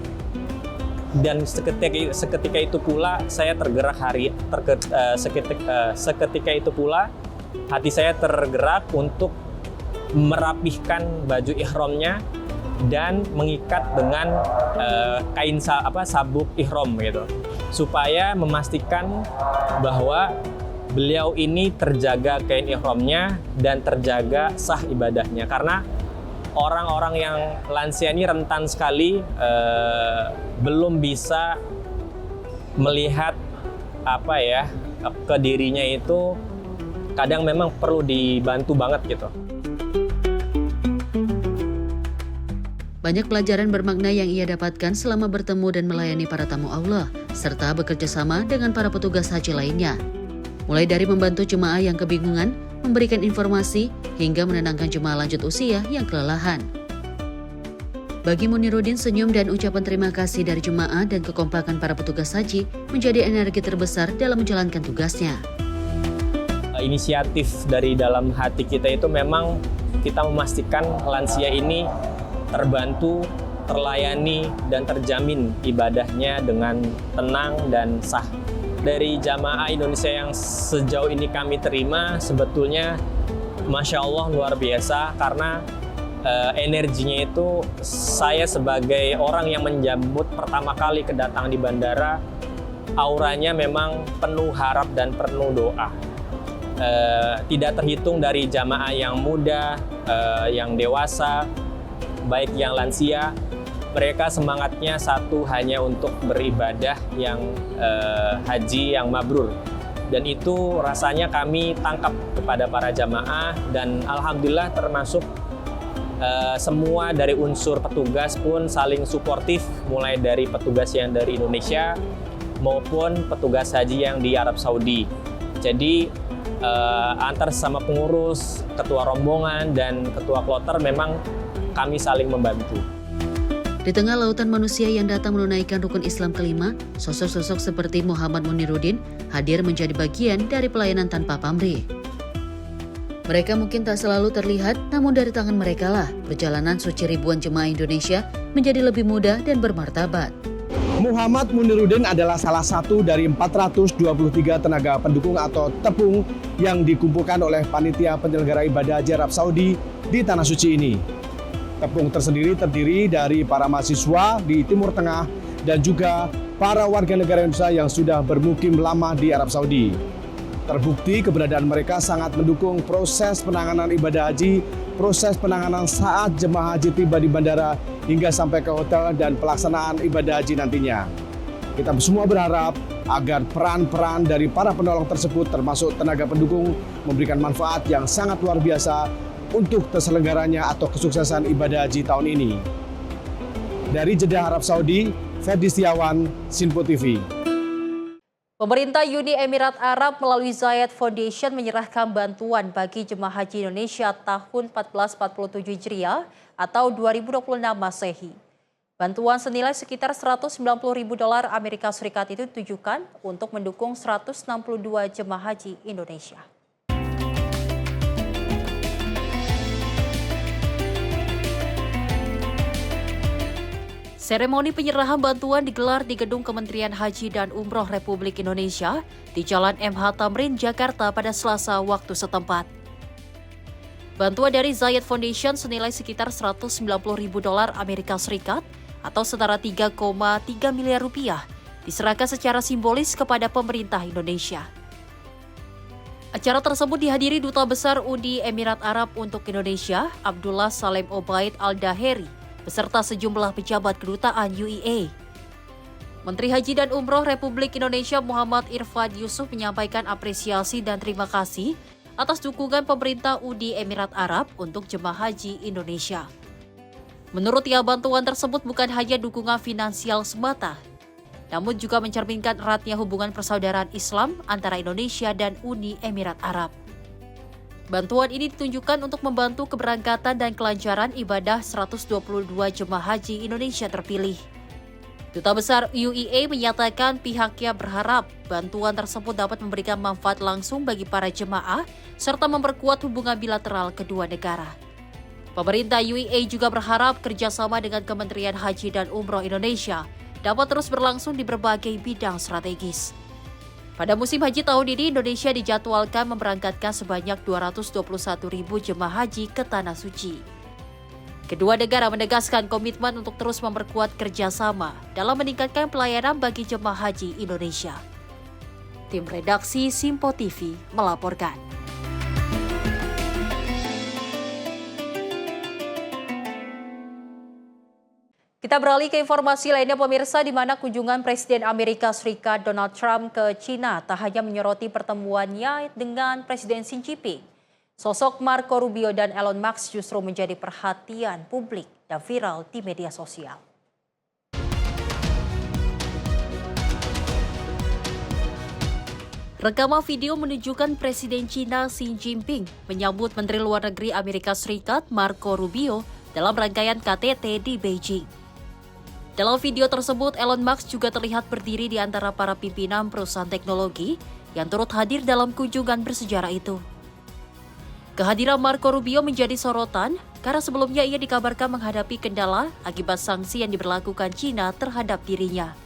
Dan seketika itu pula saya tergerak seketika itu pula hati saya tergerak untuk merapihkan baju ihramnya dan mengikat dengan kain sabuk ihram gitu, supaya memastikan bahwa beliau ini terjaga kain ihramnya dan terjaga sah ibadahnya. Karena orang-orang yang lansia ini rentan sekali, belum bisa melihat ke dirinya itu, kadang memang perlu dibantu banget gitu. Banyak pelajaran bermakna yang ia dapatkan selama bertemu dan melayani para tamu Allah, serta bekerja sama dengan para petugas haji lainnya. Mulai dari membantu jemaah yang kebingungan, memberikan informasi, hingga menenangkan jemaah lanjut usia yang kelelahan. Bagi Muniruddin, senyum dan ucapan terima kasih dari jemaah dan kekompakan para petugas haji menjadi energi terbesar dalam menjalankan tugasnya. Inisiatif dari dalam hati kita itu memang kita memastikan lansia ini terbantu, terlayani, dan terjamin ibadahnya dengan tenang dan sah. Dari jamaah Indonesia yang sejauh ini kami terima, sebetulnya Masya Allah luar biasa, karena energinya itu saya sebagai orang yang menjemput pertama kali kedatangan di bandara, auranya memang penuh harap dan penuh doa. Tidak terhitung dari jamaah yang muda, yang dewasa, baik yang lansia, mereka semangatnya satu, hanya untuk beribadah yang haji yang mabrur. Dan itu rasanya kami tangkap kepada para jamaah, dan alhamdulillah termasuk semua dari unsur petugas pun saling suportif, mulai dari petugas yang dari Indonesia maupun petugas haji yang di Arab Saudi. Jadi antar sama pengurus, ketua rombongan, dan ketua kloter memang kami saling membantu. Di tengah lautan manusia yang datang menunaikan rukun Islam kelima, sosok-sosok seperti Muhammad Muniruddin hadir menjadi bagian dari pelayanan tanpa pamrih. Mereka mungkin tak selalu terlihat, namun dari tangan mereka lah perjalanan suci ribuan jemaah Indonesia menjadi lebih mudah dan bermartabat. Muhammad Muniruddin adalah salah satu dari 423 tenaga pendukung atau tepung yang dikumpulkan oleh panitia penyelenggara ibadah haji Arab Saudi di Tanah Suci ini. Tepung tersendiri terdiri dari para mahasiswa di Timur Tengah dan juga para warga negara Indonesia yang sudah bermukim lama di Arab Saudi. Terbukti keberadaan mereka sangat mendukung proses penanganan ibadah haji, proses penanganan saat jemaah haji tiba di bandara hingga sampai ke hotel dan pelaksanaan ibadah haji nantinya. Kita semua berharap agar peran-peran dari para penolong tersebut termasuk tenaga pendukung memberikan manfaat yang sangat luar biasa untuk terselenggaranya atau kesuksesan ibadah haji tahun ini. Dari Jeddah, Arab Saudi, Ferdi Setiawan, Sinpo TV. Pemerintah Uni Emirat Arab melalui Zayed Foundation menyerahkan bantuan bagi jemaah haji Indonesia tahun 1447 Hijriah atau 2026 Masehi. Bantuan senilai sekitar $190.000 Amerika Serikat itu ditujukan untuk mendukung 162 jemaah haji Indonesia. Seremoni penyerahan bantuan digelar di Gedung Kementerian Haji dan Umroh Republik Indonesia di Jalan MH Tamrin, Jakarta pada Selasa waktu setempat. Bantuan dari Zayed Foundation senilai sekitar $190.000 Amerika Serikat atau setara 3,3 miliar rupiah diserahkan secara simbolis kepada pemerintah Indonesia. Acara tersebut dihadiri Duta Besar Uni Emirat Arab untuk Indonesia, Abdullah Salem Obaid Al-Daheri, beserta sejumlah pejabat kedutaan UEA. Menteri Haji dan Umroh Republik Indonesia Muhammad Irfan Yusuf menyampaikan apresiasi dan terima kasih atas dukungan pemerintah Uni Emirat Arab untuk jemaah haji Indonesia. Menurut ia, bantuan tersebut bukan hanya dukungan finansial semata, namun juga mencerminkan eratnya hubungan persaudaraan Islam antara Indonesia dan Uni Emirat Arab. Bantuan ini ditunjukkan untuk membantu keberangkatan dan kelancaran ibadah 122 jemaah haji Indonesia terpilih. Duta Besar UEA menyatakan pihaknya berharap bantuan tersebut dapat memberikan manfaat langsung bagi para jemaah serta memperkuat hubungan bilateral kedua negara. Pemerintah UEA juga berharap kerjasama dengan Kementerian Haji dan Umroh Indonesia dapat terus berlangsung di berbagai bidang strategis. Pada musim haji tahun ini, Indonesia dijadwalkan memberangkatkan sebanyak 221.000 jemaah haji ke Tanah Suci. Kedua negara menegaskan komitmen untuk terus memperkuat kerjasama dalam meningkatkan pelayanan bagi jemaah haji Indonesia. Tim redaksi Simpo TV melaporkan. Kita beralih ke informasi lainnya pemirsa, di mana kunjungan Presiden Amerika Serikat Donald Trump ke China tak hanya menyoroti pertemuannya dengan Presiden Xi Jinping. Sosok Marco Rubio dan Elon Musk justru menjadi perhatian publik dan viral di media sosial. Rekaman video menunjukkan Presiden China Xi Jinping menyambut Menteri Luar Negeri Amerika Serikat Marco Rubio dalam rangkaian KTT di Beijing. Dalam video tersebut, Elon Musk juga terlihat berdiri di antara para pimpinan perusahaan teknologi yang turut hadir dalam kunjungan bersejarah itu. Kehadiran Marco Rubio menjadi sorotan karena sebelumnya ia dikabarkan menghadapi kendala akibat sanksi yang diberlakukan China terhadap dirinya.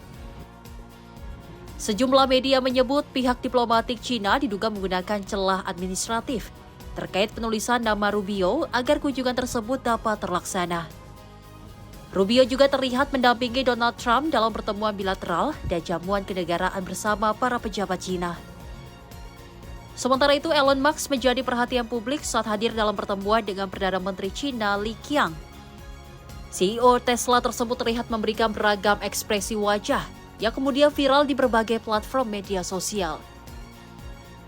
Sejumlah media menyebut pihak diplomatik China diduga menggunakan celah administratif terkait penulisan nama Rubio agar kunjungan tersebut dapat terlaksana. Rubio juga terlihat mendampingi Donald Trump dalam pertemuan bilateral dan jamuan kenegaraan bersama para pejabat Cina. Sementara itu, Elon Musk menjadi perhatian publik saat hadir dalam pertemuan dengan Perdana Menteri Cina Li Qiang. CEO Tesla tersebut terlihat memberikan beragam ekspresi wajah yang kemudian viral di berbagai platform media sosial.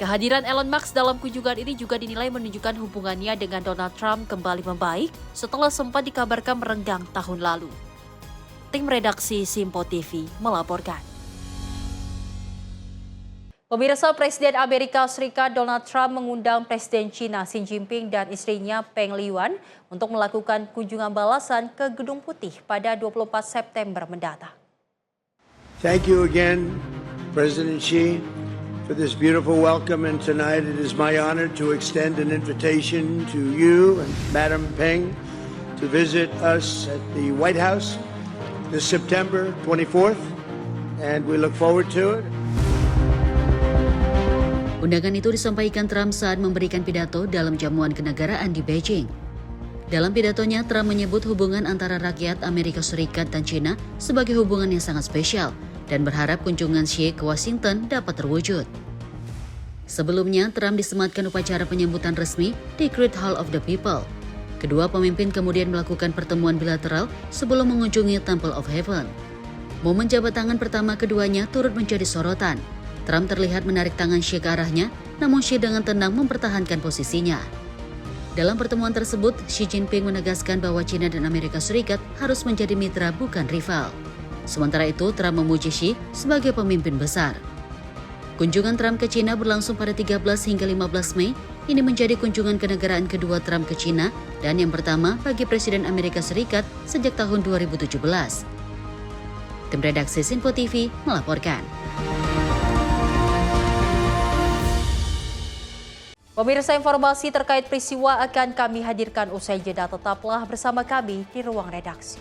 Kehadiran Elon Musk dalam kunjungan ini juga dinilai menunjukkan hubungannya dengan Donald Trump kembali membaik setelah sempat dikabarkan merenggang tahun lalu. Tim redaksi Simpo TV melaporkan. Pemirsa, Presiden Amerika Serikat Donald Trump mengundang Presiden China Xi Jinping dan istrinya Peng Liyuan untuk melakukan kunjungan balasan ke Gedung Putih pada 24 September mendatang. Thank you again, President Xi, for this beautiful welcome, and tonight it is my honor to extend an invitation to you and Madam Peng to visit us at the White House this September 24th, and we look forward to it. Undangan itu disampaikan Trump saat memberikan pidato dalam jamuan kenegaraan di Beijing. Dalam pidatonya, Trump menyebut hubungan antara rakyat Amerika Serikat dan China sebagai hubungan yang sangat spesial dan berharap kunjungan Xi ke Washington dapat terwujud. Sebelumnya, Trump disematkan upacara penyambutan resmi di Great Hall of the People. Kedua pemimpin kemudian melakukan pertemuan bilateral sebelum mengunjungi Temple of Heaven. Momen jabat tangan pertama keduanya turut menjadi sorotan. Trump terlihat menarik tangan Xi ke arahnya, namun Xi dengan tenang mempertahankan posisinya. Dalam pertemuan tersebut, Xi Jinping menegaskan bahwa China dan Amerika Serikat harus menjadi mitra bukan rival. Sementara itu, Trump memuji Xi sebagai pemimpin besar. Kunjungan Trump ke China berlangsung pada 13 hingga 15 Mei. Ini menjadi kunjungan kenegaraan kedua Trump ke China dan yang pertama bagi Presiden Amerika Serikat sejak tahun 2017. Tim redaksi Simpo TV melaporkan. Pemirsa, informasi terkait peristiwa akan kami hadirkan usai jeda. Tetaplah bersama kami di Ruang Redaksi.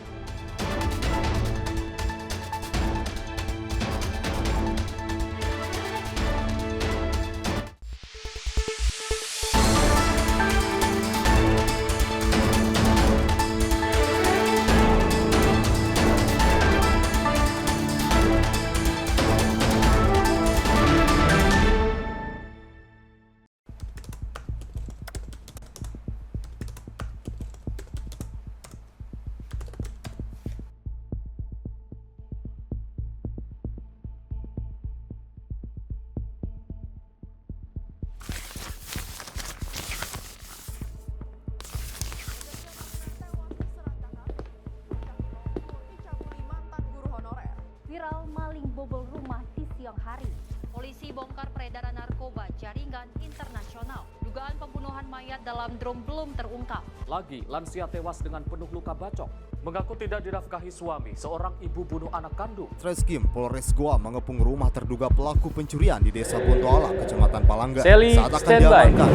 Viral maling bobol rumah di siang hari. Polisi bongkar peredaran narkoba jaringan internasional. Dugaan pembunuhan mayat dalam drum belum terungkap. Lagi, lansia tewas dengan penuh luka bacok. Mengaku tidak dinafkahi suami, seorang ibu bunuh anak kandung. Treskrim Polres Goa mengepung rumah terduga pelaku pencurian di Desa Bontoala, Kecamatan Palangga. Sally, saat akan standby. diamankan.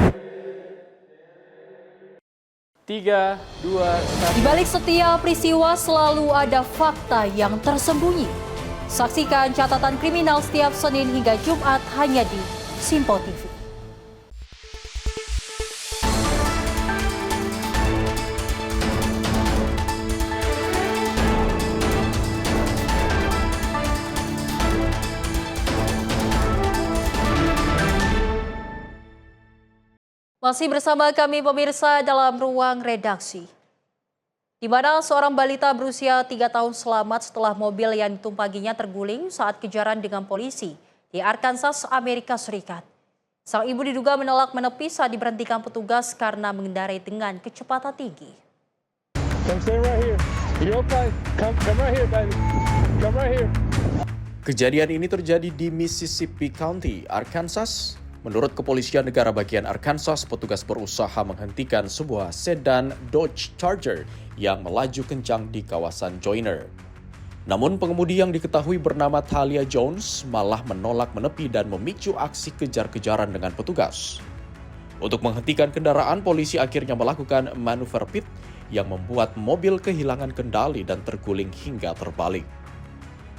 3, 2, 1. Di balik setiap peristiwa selalu ada fakta yang tersembunyi. Saksikan catatan kriminal setiap Senin hingga Jumat hanya di Simpo TV. Masih bersama kami pemirsa dalam Ruang Redaksi. Di mana seorang balita berusia 3 tahun selamat setelah mobil yang ditumpanginya terguling saat kejaran dengan polisi di Arkansas, Amerika Serikat. Sang ibu diduga menolak menepi saat diberhentikan petugas karena mengendarai dengan kecepatan tinggi. Kejadian ini terjadi di Mississippi County, Arkansas. Menurut Kepolisian Negara Bagian Arkansas, petugas berusaha menghentikan sebuah sedan Dodge Charger yang melaju kencang di kawasan Joyner. Namun pengemudi yang diketahui bernama Talia Jones malah menolak menepi dan memicu aksi kejar-kejaran dengan petugas. Untuk menghentikan kendaraan, polisi akhirnya melakukan manuver pit yang membuat mobil kehilangan kendali dan terguling hingga terbalik.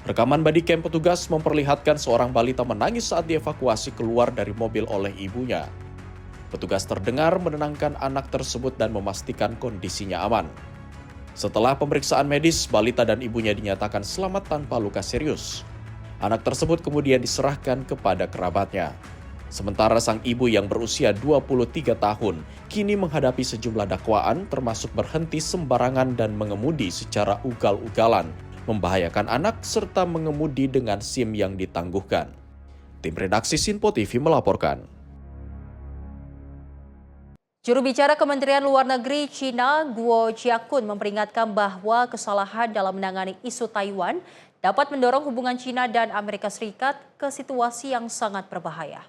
Rekaman bodycam petugas memperlihatkan seorang balita menangis saat dievakuasi keluar dari mobil oleh ibunya. Petugas terdengar menenangkan anak tersebut dan memastikan kondisinya aman. Setelah pemeriksaan medis, balita dan ibunya dinyatakan selamat tanpa luka serius. Anak tersebut kemudian diserahkan kepada kerabatnya. Sementara sang ibu yang berusia 23 tahun kini menghadapi sejumlah dakwaan termasuk berhenti sembarangan dan mengemudi secara ugal-ugalan, membahayakan anak serta mengemudi dengan SIM yang ditangguhkan. Tim redaksi Sinpo TV melaporkan. Juru bicara Kementerian Luar Negeri China, Guo Jiakun, memperingatkan bahwa kesalahan dalam menangani isu Taiwan dapat mendorong hubungan China dan Amerika Serikat ke situasi yang sangat berbahaya.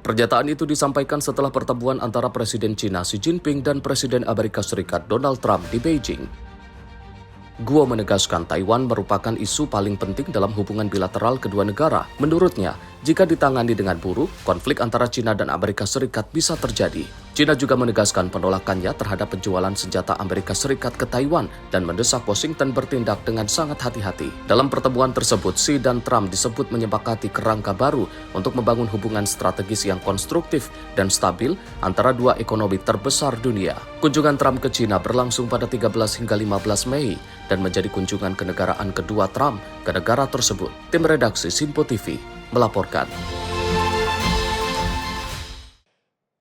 Pernyataan itu disampaikan setelah pertemuan antara Presiden China Xi Jinping dan Presiden Amerika Serikat Donald Trump di Beijing. Guo menegaskan Taiwan merupakan isu paling penting dalam hubungan bilateral kedua negara. Menurutnya, jika ditangani dengan buruk, konflik antara China dan Amerika Serikat bisa terjadi. China juga menegaskan penolakannya terhadap penjualan senjata Amerika Serikat ke Taiwan dan mendesak Washington bertindak dengan sangat hati-hati. Dalam pertemuan tersebut, Xi dan Trump disebut menyepakati kerangka baru untuk membangun hubungan strategis yang konstruktif dan stabil antara dua ekonomi terbesar dunia. Kunjungan Trump ke China berlangsung pada 13 hingga 15 Mei dan menjadi kunjungan kenegaraan kedua Trump ke negara tersebut. Tim redaksi Sinpo TV melaporkan.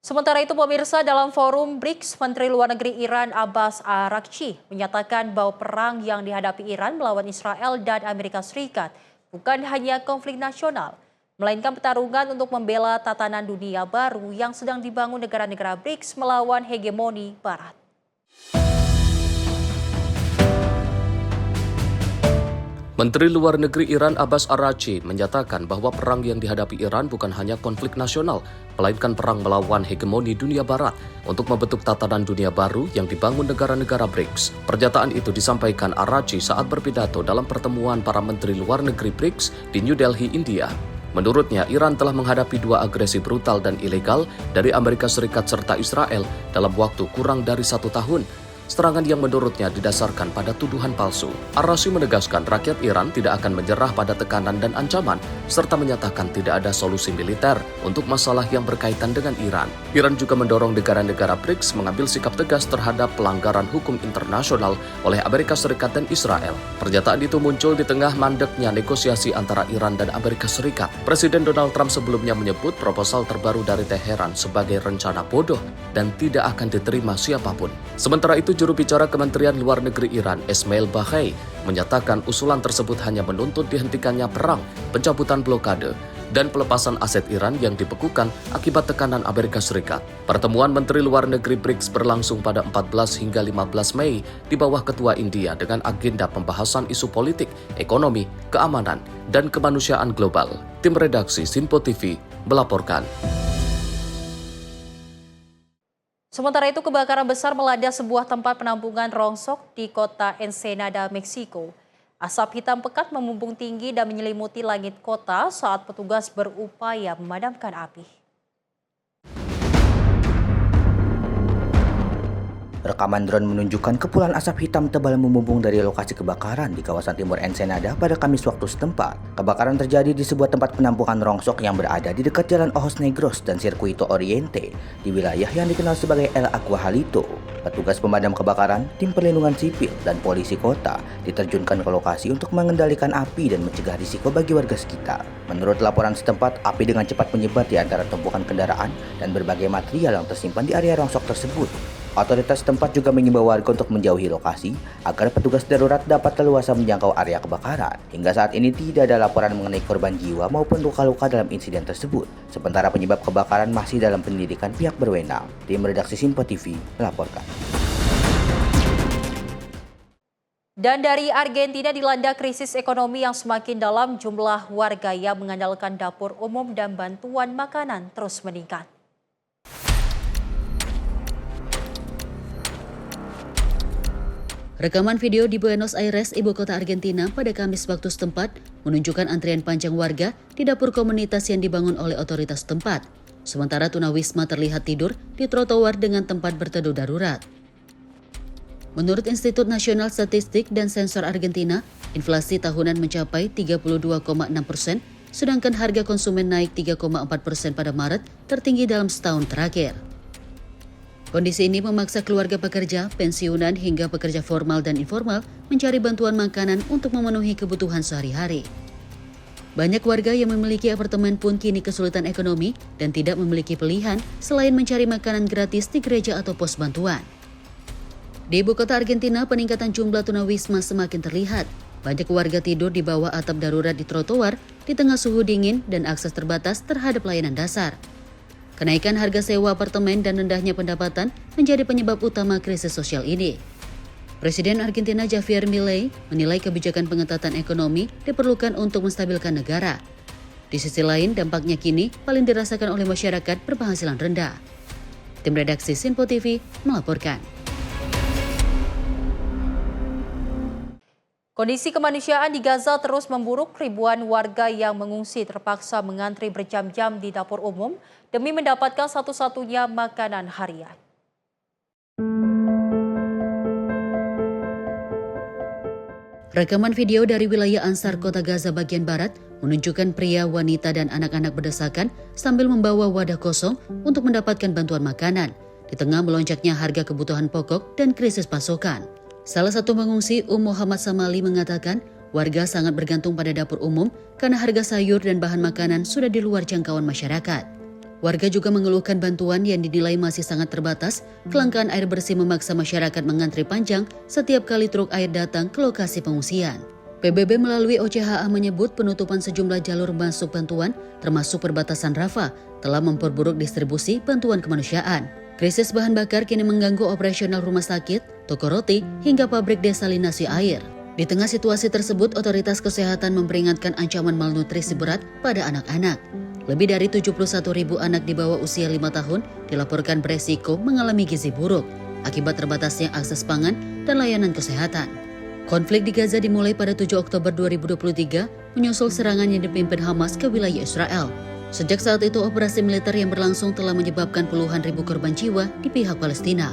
Sementara itu pemirsa, dalam forum BRICS, Menteri Luar Negeri Iran Abbas Araghchi menyatakan bahwa perang yang dihadapi Iran melawan Israel dan Amerika Serikat bukan hanya konflik nasional, melainkan pertarungan untuk membela tatanan dunia baru yang sedang dibangun negara-negara BRICS melawan hegemoni Barat. Menteri Luar Negeri Iran Abbas Araghchi menyatakan bahwa perang yang dihadapi Iran bukan hanya konflik nasional, melainkan perang melawan hegemoni dunia barat untuk membentuk tatanan dunia baru yang dibangun negara-negara BRICS. Pernyataan itu disampaikan Araghchi saat berpidato dalam pertemuan para Menteri Luar Negeri BRICS di New Delhi, India. Menurutnya, Iran telah menghadapi dua agresi brutal dan ilegal dari Amerika Serikat serta Israel dalam waktu kurang dari 1 tahun. Serangan yang menurutnya didasarkan pada tuduhan palsu. Araghchi menegaskan rakyat Iran tidak akan menyerah pada tekanan dan ancaman, serta menyatakan tidak ada solusi militer untuk masalah yang berkaitan dengan Iran. Iran juga mendorong negara-negara BRICS mengambil sikap tegas terhadap pelanggaran hukum internasional oleh Amerika Serikat dan Israel. Pernyataan itu muncul di tengah mandeknya negosiasi antara Iran dan Amerika Serikat. Presiden Donald Trump sebelumnya menyebut proposal terbaru dari Teheran sebagai rencana bodoh dan tidak akan diterima siapapun. Sementara itu, juru bicara Kementerian Luar Negeri Iran, Esmail Baghai, menyatakan usulan tersebut hanya menuntut dihentikannya perang, pencabutan blokade, dan pelepasan aset Iran yang dibekukan akibat tekanan Amerika Serikat. Pertemuan Menteri Luar Negeri BRICS berlangsung pada 14 hingga 15 Mei di bawah Ketua India dengan agenda pembahasan isu politik, ekonomi, keamanan, dan kemanusiaan global. Tim redaksi Sinpo TV melaporkan. Sementara itu, kebakaran besar melanda sebuah tempat penampungan rongsok di kota Ensenada, Meksiko. Asap hitam pekat membumbung tinggi dan menyelimuti langit kota saat petugas berupaya memadamkan api. Rekaman drone menunjukkan kepulan asap hitam tebal membumbung dari lokasi kebakaran di kawasan timur Ensenada pada Kamis waktu setempat. Kebakaran terjadi di sebuah tempat penampungan rongsok yang berada di dekat Jalan Ojos Negros dan Circuito Oriente di wilayah yang dikenal sebagai El Aguajalito. Petugas pemadam kebakaran, tim perlindungan sipil, dan polisi kota diterjunkan ke lokasi untuk mengendalikan api dan mencegah risiko bagi warga sekitar. Menurut laporan setempat, api dengan cepat menyebar di antara tumpukan kendaraan dan berbagai material yang tersimpan di area rongsok tersebut. Otoritas setempat juga mengimbau warga untuk menjauhi lokasi agar petugas darurat dapat leluasa menjangkau area kebakaran. Hingga saat ini tidak ada laporan mengenai korban jiwa maupun luka-luka dalam insiden tersebut. Sementara penyebab kebakaran masih dalam penyelidikan pihak berwenang. Tim redaksi Sinpo TV melaporkan. Dan dari Argentina dilanda krisis ekonomi yang semakin dalam, jumlah warga yang mengandalkan dapur umum dan bantuan makanan terus meningkat. Rekaman video di Buenos Aires, ibu kota Argentina, pada Kamis waktu setempat menunjukkan antrian panjang warga di dapur komunitas yang dibangun oleh otoritas setempat. Sementara tunawisma terlihat tidur di trotoar dengan tempat berteduh darurat. Menurut Institut Nasional Statistik dan Sensor Argentina, inflasi tahunan mencapai 32,6%, sedangkan harga konsumen naik 3,4% pada Maret, tertinggi dalam setahun terakhir. Kondisi ini memaksa keluarga pekerja, pensiunan hingga pekerja formal dan informal mencari bantuan makanan untuk memenuhi kebutuhan sehari-hari. Banyak warga yang memiliki apartemen pun kini kesulitan ekonomi dan tidak memiliki pilihan selain mencari makanan gratis di gereja atau pos bantuan. Di ibu kota Argentina, peningkatan jumlah tunawisma semakin terlihat. Banyak warga tidur di bawah atap darurat di trotoar di tengah suhu dingin dan akses terbatas terhadap layanan dasar. Kenaikan harga sewa apartemen dan rendahnya pendapatan menjadi penyebab utama krisis sosial ini. Presiden Argentina Javier Milei menilai kebijakan pengetatan ekonomi diperlukan untuk menstabilkan negara. Di sisi lain, dampaknya kini paling dirasakan oleh masyarakat berpenghasilan rendah. Tim redaksi Sinpo TV melaporkan. Kondisi kemanusiaan di Gaza terus memburuk. Ribuan warga yang mengungsi terpaksa mengantri berjam-jam di dapur umum demi mendapatkan satu-satunya makanan harian. Rekaman video dari wilayah Ansar Kota Gaza bagian barat menunjukkan pria, wanita, dan anak-anak berdesakan sambil membawa wadah kosong untuk mendapatkan bantuan makanan di tengah melonjaknya harga kebutuhan pokok dan krisis pasokan. Salah satu pengungsi, Muhammad Samali, mengatakan warga sangat bergantung pada dapur umum karena harga sayur dan bahan makanan sudah di luar jangkauan masyarakat. Warga juga mengeluhkan bantuan yang dinilai masih sangat terbatas. Kelangkaan air bersih memaksa masyarakat mengantri panjang setiap kali truk air datang ke lokasi pengungsian. PBB melalui OCHA menyebut penutupan sejumlah jalur masuk bantuan, termasuk perbatasan Rafah, telah memperburuk distribusi bantuan kemanusiaan. Krisis bahan bakar kini mengganggu operasional rumah sakit, toko roti, hingga pabrik desalinasi air. Di tengah situasi tersebut, otoritas kesehatan memperingatkan ancaman malnutrisi berat pada anak-anak. Lebih dari 71.000 anak di bawah usia 5 tahun dilaporkan beresiko mengalami gizi buruk akibat terbatasnya akses pangan dan layanan kesehatan. Konflik di Gaza dimulai pada 7 Oktober 2023 menyusul serangan yang dipimpin Hamas ke wilayah Israel. Sejak saat itu, operasi militer yang berlangsung telah menyebabkan puluhan ribu korban jiwa di pihak Palestina.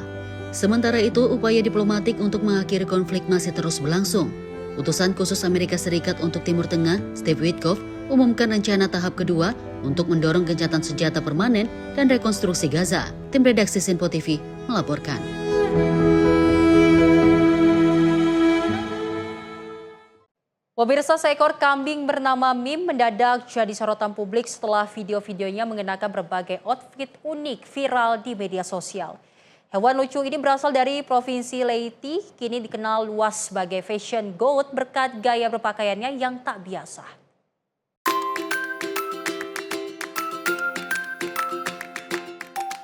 Sementara itu, upaya diplomatik untuk mengakhiri konflik masih terus berlangsung. Utusan khusus Amerika Serikat untuk Timur Tengah, Steve Witkoff, umumkan rencana tahap kedua untuk mendorong gencatan senjata permanen dan rekonstruksi Gaza. Tim redaksi Sinpo TV melaporkan. Pemirsa, seekor kambing bernama Mim mendadak jadi sorotan publik setelah video-videonya mengenakan berbagai outfit unik viral di media sosial. Hewan lucu ini berasal dari Provinsi Leyte, kini dikenal luas sebagai fashion goat berkat gaya berpakaiannya yang tak biasa.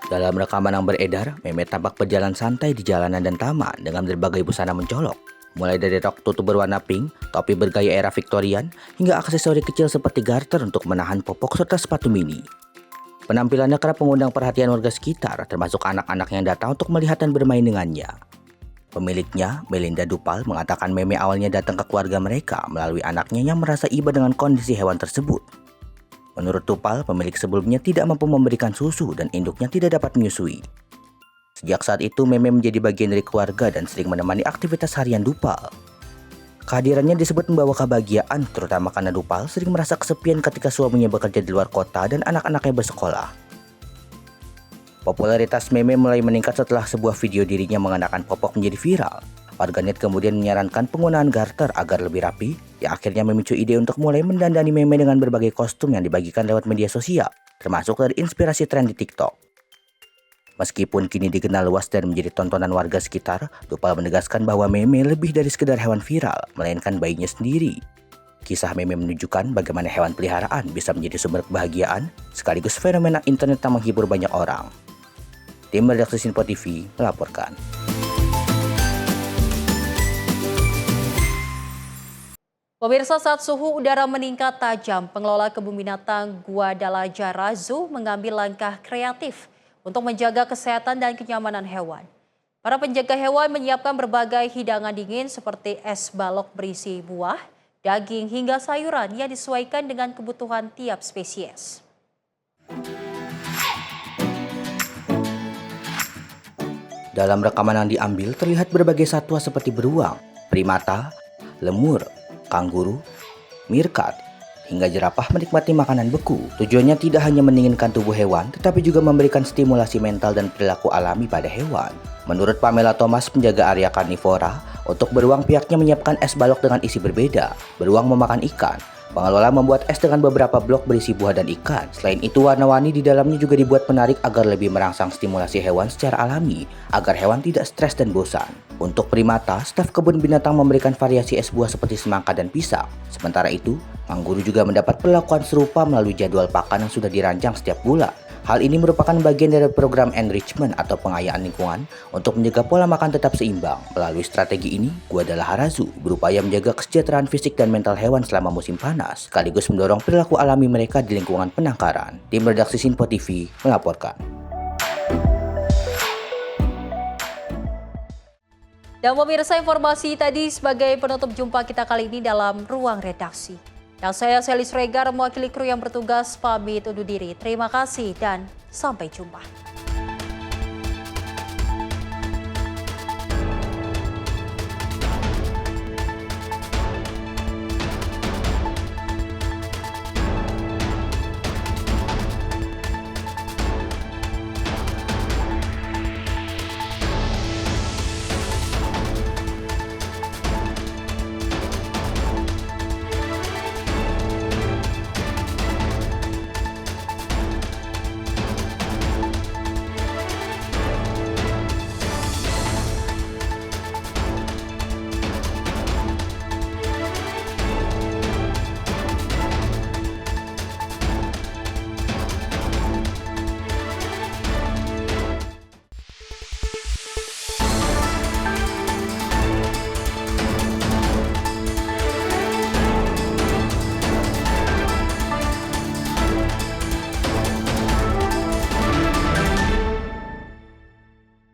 Dalam rekaman yang beredar, Meme tampak berjalan santai di jalanan dan taman dengan berbagai busana mencolok. Mulai dari rok tutup berwarna pink, topi bergaya era Victorian, hingga aksesori kecil seperti garter untuk menahan popok serta sepatu mini. Penampilannya kerap mengundang perhatian warga sekitar, termasuk anak-anak yang datang untuk melihat dan bermain dengannya. Pemiliknya, Melinda Dupal, mengatakan Meme awalnya datang ke keluarga mereka melalui anaknya yang merasa iba dengan kondisi hewan tersebut. Menurut Dupal, pemilik sebelumnya tidak mampu memberikan susu dan induknya tidak dapat menyusui. Sejak saat itu, Meme menjadi bagian dari keluarga dan sering menemani aktivitas harian Dupal. Kehadirannya disebut membawa kebahagiaan, terutama karena Dupal sering merasa kesepian ketika suaminya bekerja di luar kota dan anak-anaknya bersekolah. Popularitas Meme mulai meningkat setelah sebuah video dirinya mengenakan popok menjadi viral. Warganet kemudian menyarankan penggunaan garter agar lebih rapi, yang akhirnya memicu ide untuk mulai mendandani Meme dengan berbagai kostum yang dibagikan lewat media sosial, termasuk dari inspirasi tren di TikTok. Meskipun kini dikenal luas dan menjadi tontonan warga sekitar, Dupal menegaskan bahwa Meme lebih dari sekedar hewan viral, melainkan bayinya sendiri. Kisah Meme menunjukkan bagaimana hewan peliharaan bisa menjadi sumber kebahagiaan, sekaligus fenomena internet yang menghibur banyak orang. Tim redaksi Sinpo TV melaporkan. Pemirsa, saat suhu udara meningkat tajam, pengelola kebun binatang Guadalajara Zoo mengambil langkah kreatif untuk menjaga kesehatan dan kenyamanan hewan. Para penjaga hewan menyiapkan berbagai hidangan dingin seperti es balok berisi buah, daging hingga sayuran yang disesuaikan dengan kebutuhan tiap spesies. Dalam rekaman yang diambil terlihat berbagai satwa seperti beruang, primata, lemur, kanguru, meerkat, hingga jerapah menikmati makanan beku. Tujuannya tidak hanya mendinginkan tubuh hewan, tetapi juga memberikan stimulasi mental dan perilaku alami pada hewan. Menurut Pamela Thomas, penjaga area karnivora, untuk beruang pihaknya menyiapkan es balok dengan isi berbeda. Beruang memakan ikan. Pengelola membuat es dengan beberapa blok berisi buah dan ikan. Selain itu, warna-warni di dalamnya juga dibuat menarik agar lebih merangsang stimulasi hewan secara alami, agar hewan tidak stres dan bosan. Untuk primata, staf kebun binatang memberikan variasi es buah seperti semangka dan pisang. Sementara itu, kanguru juga mendapat perlakuan serupa melalui jadwal pakan yang sudah dirancang setiap bulan. Hal ini merupakan bagian dari program enrichment atau pengayaan lingkungan untuk menjaga pola makan tetap seimbang. Melalui strategi ini, Gua adalah Harazu berupaya menjaga kesejahteraan fisik dan mental hewan selama musim panas, sekaligus mendorong perilaku alami mereka di lingkungan penangkaran. Tim redaksi Sinpo TV melaporkan. Dan pemirsa, informasi tadi sebagai penutup jumpa kita kali ini dalam Ruang Redaksi. Yang saya Selis Regar mewakili kru yang bertugas pamit undur diri. Terima kasih dan sampai jumpa.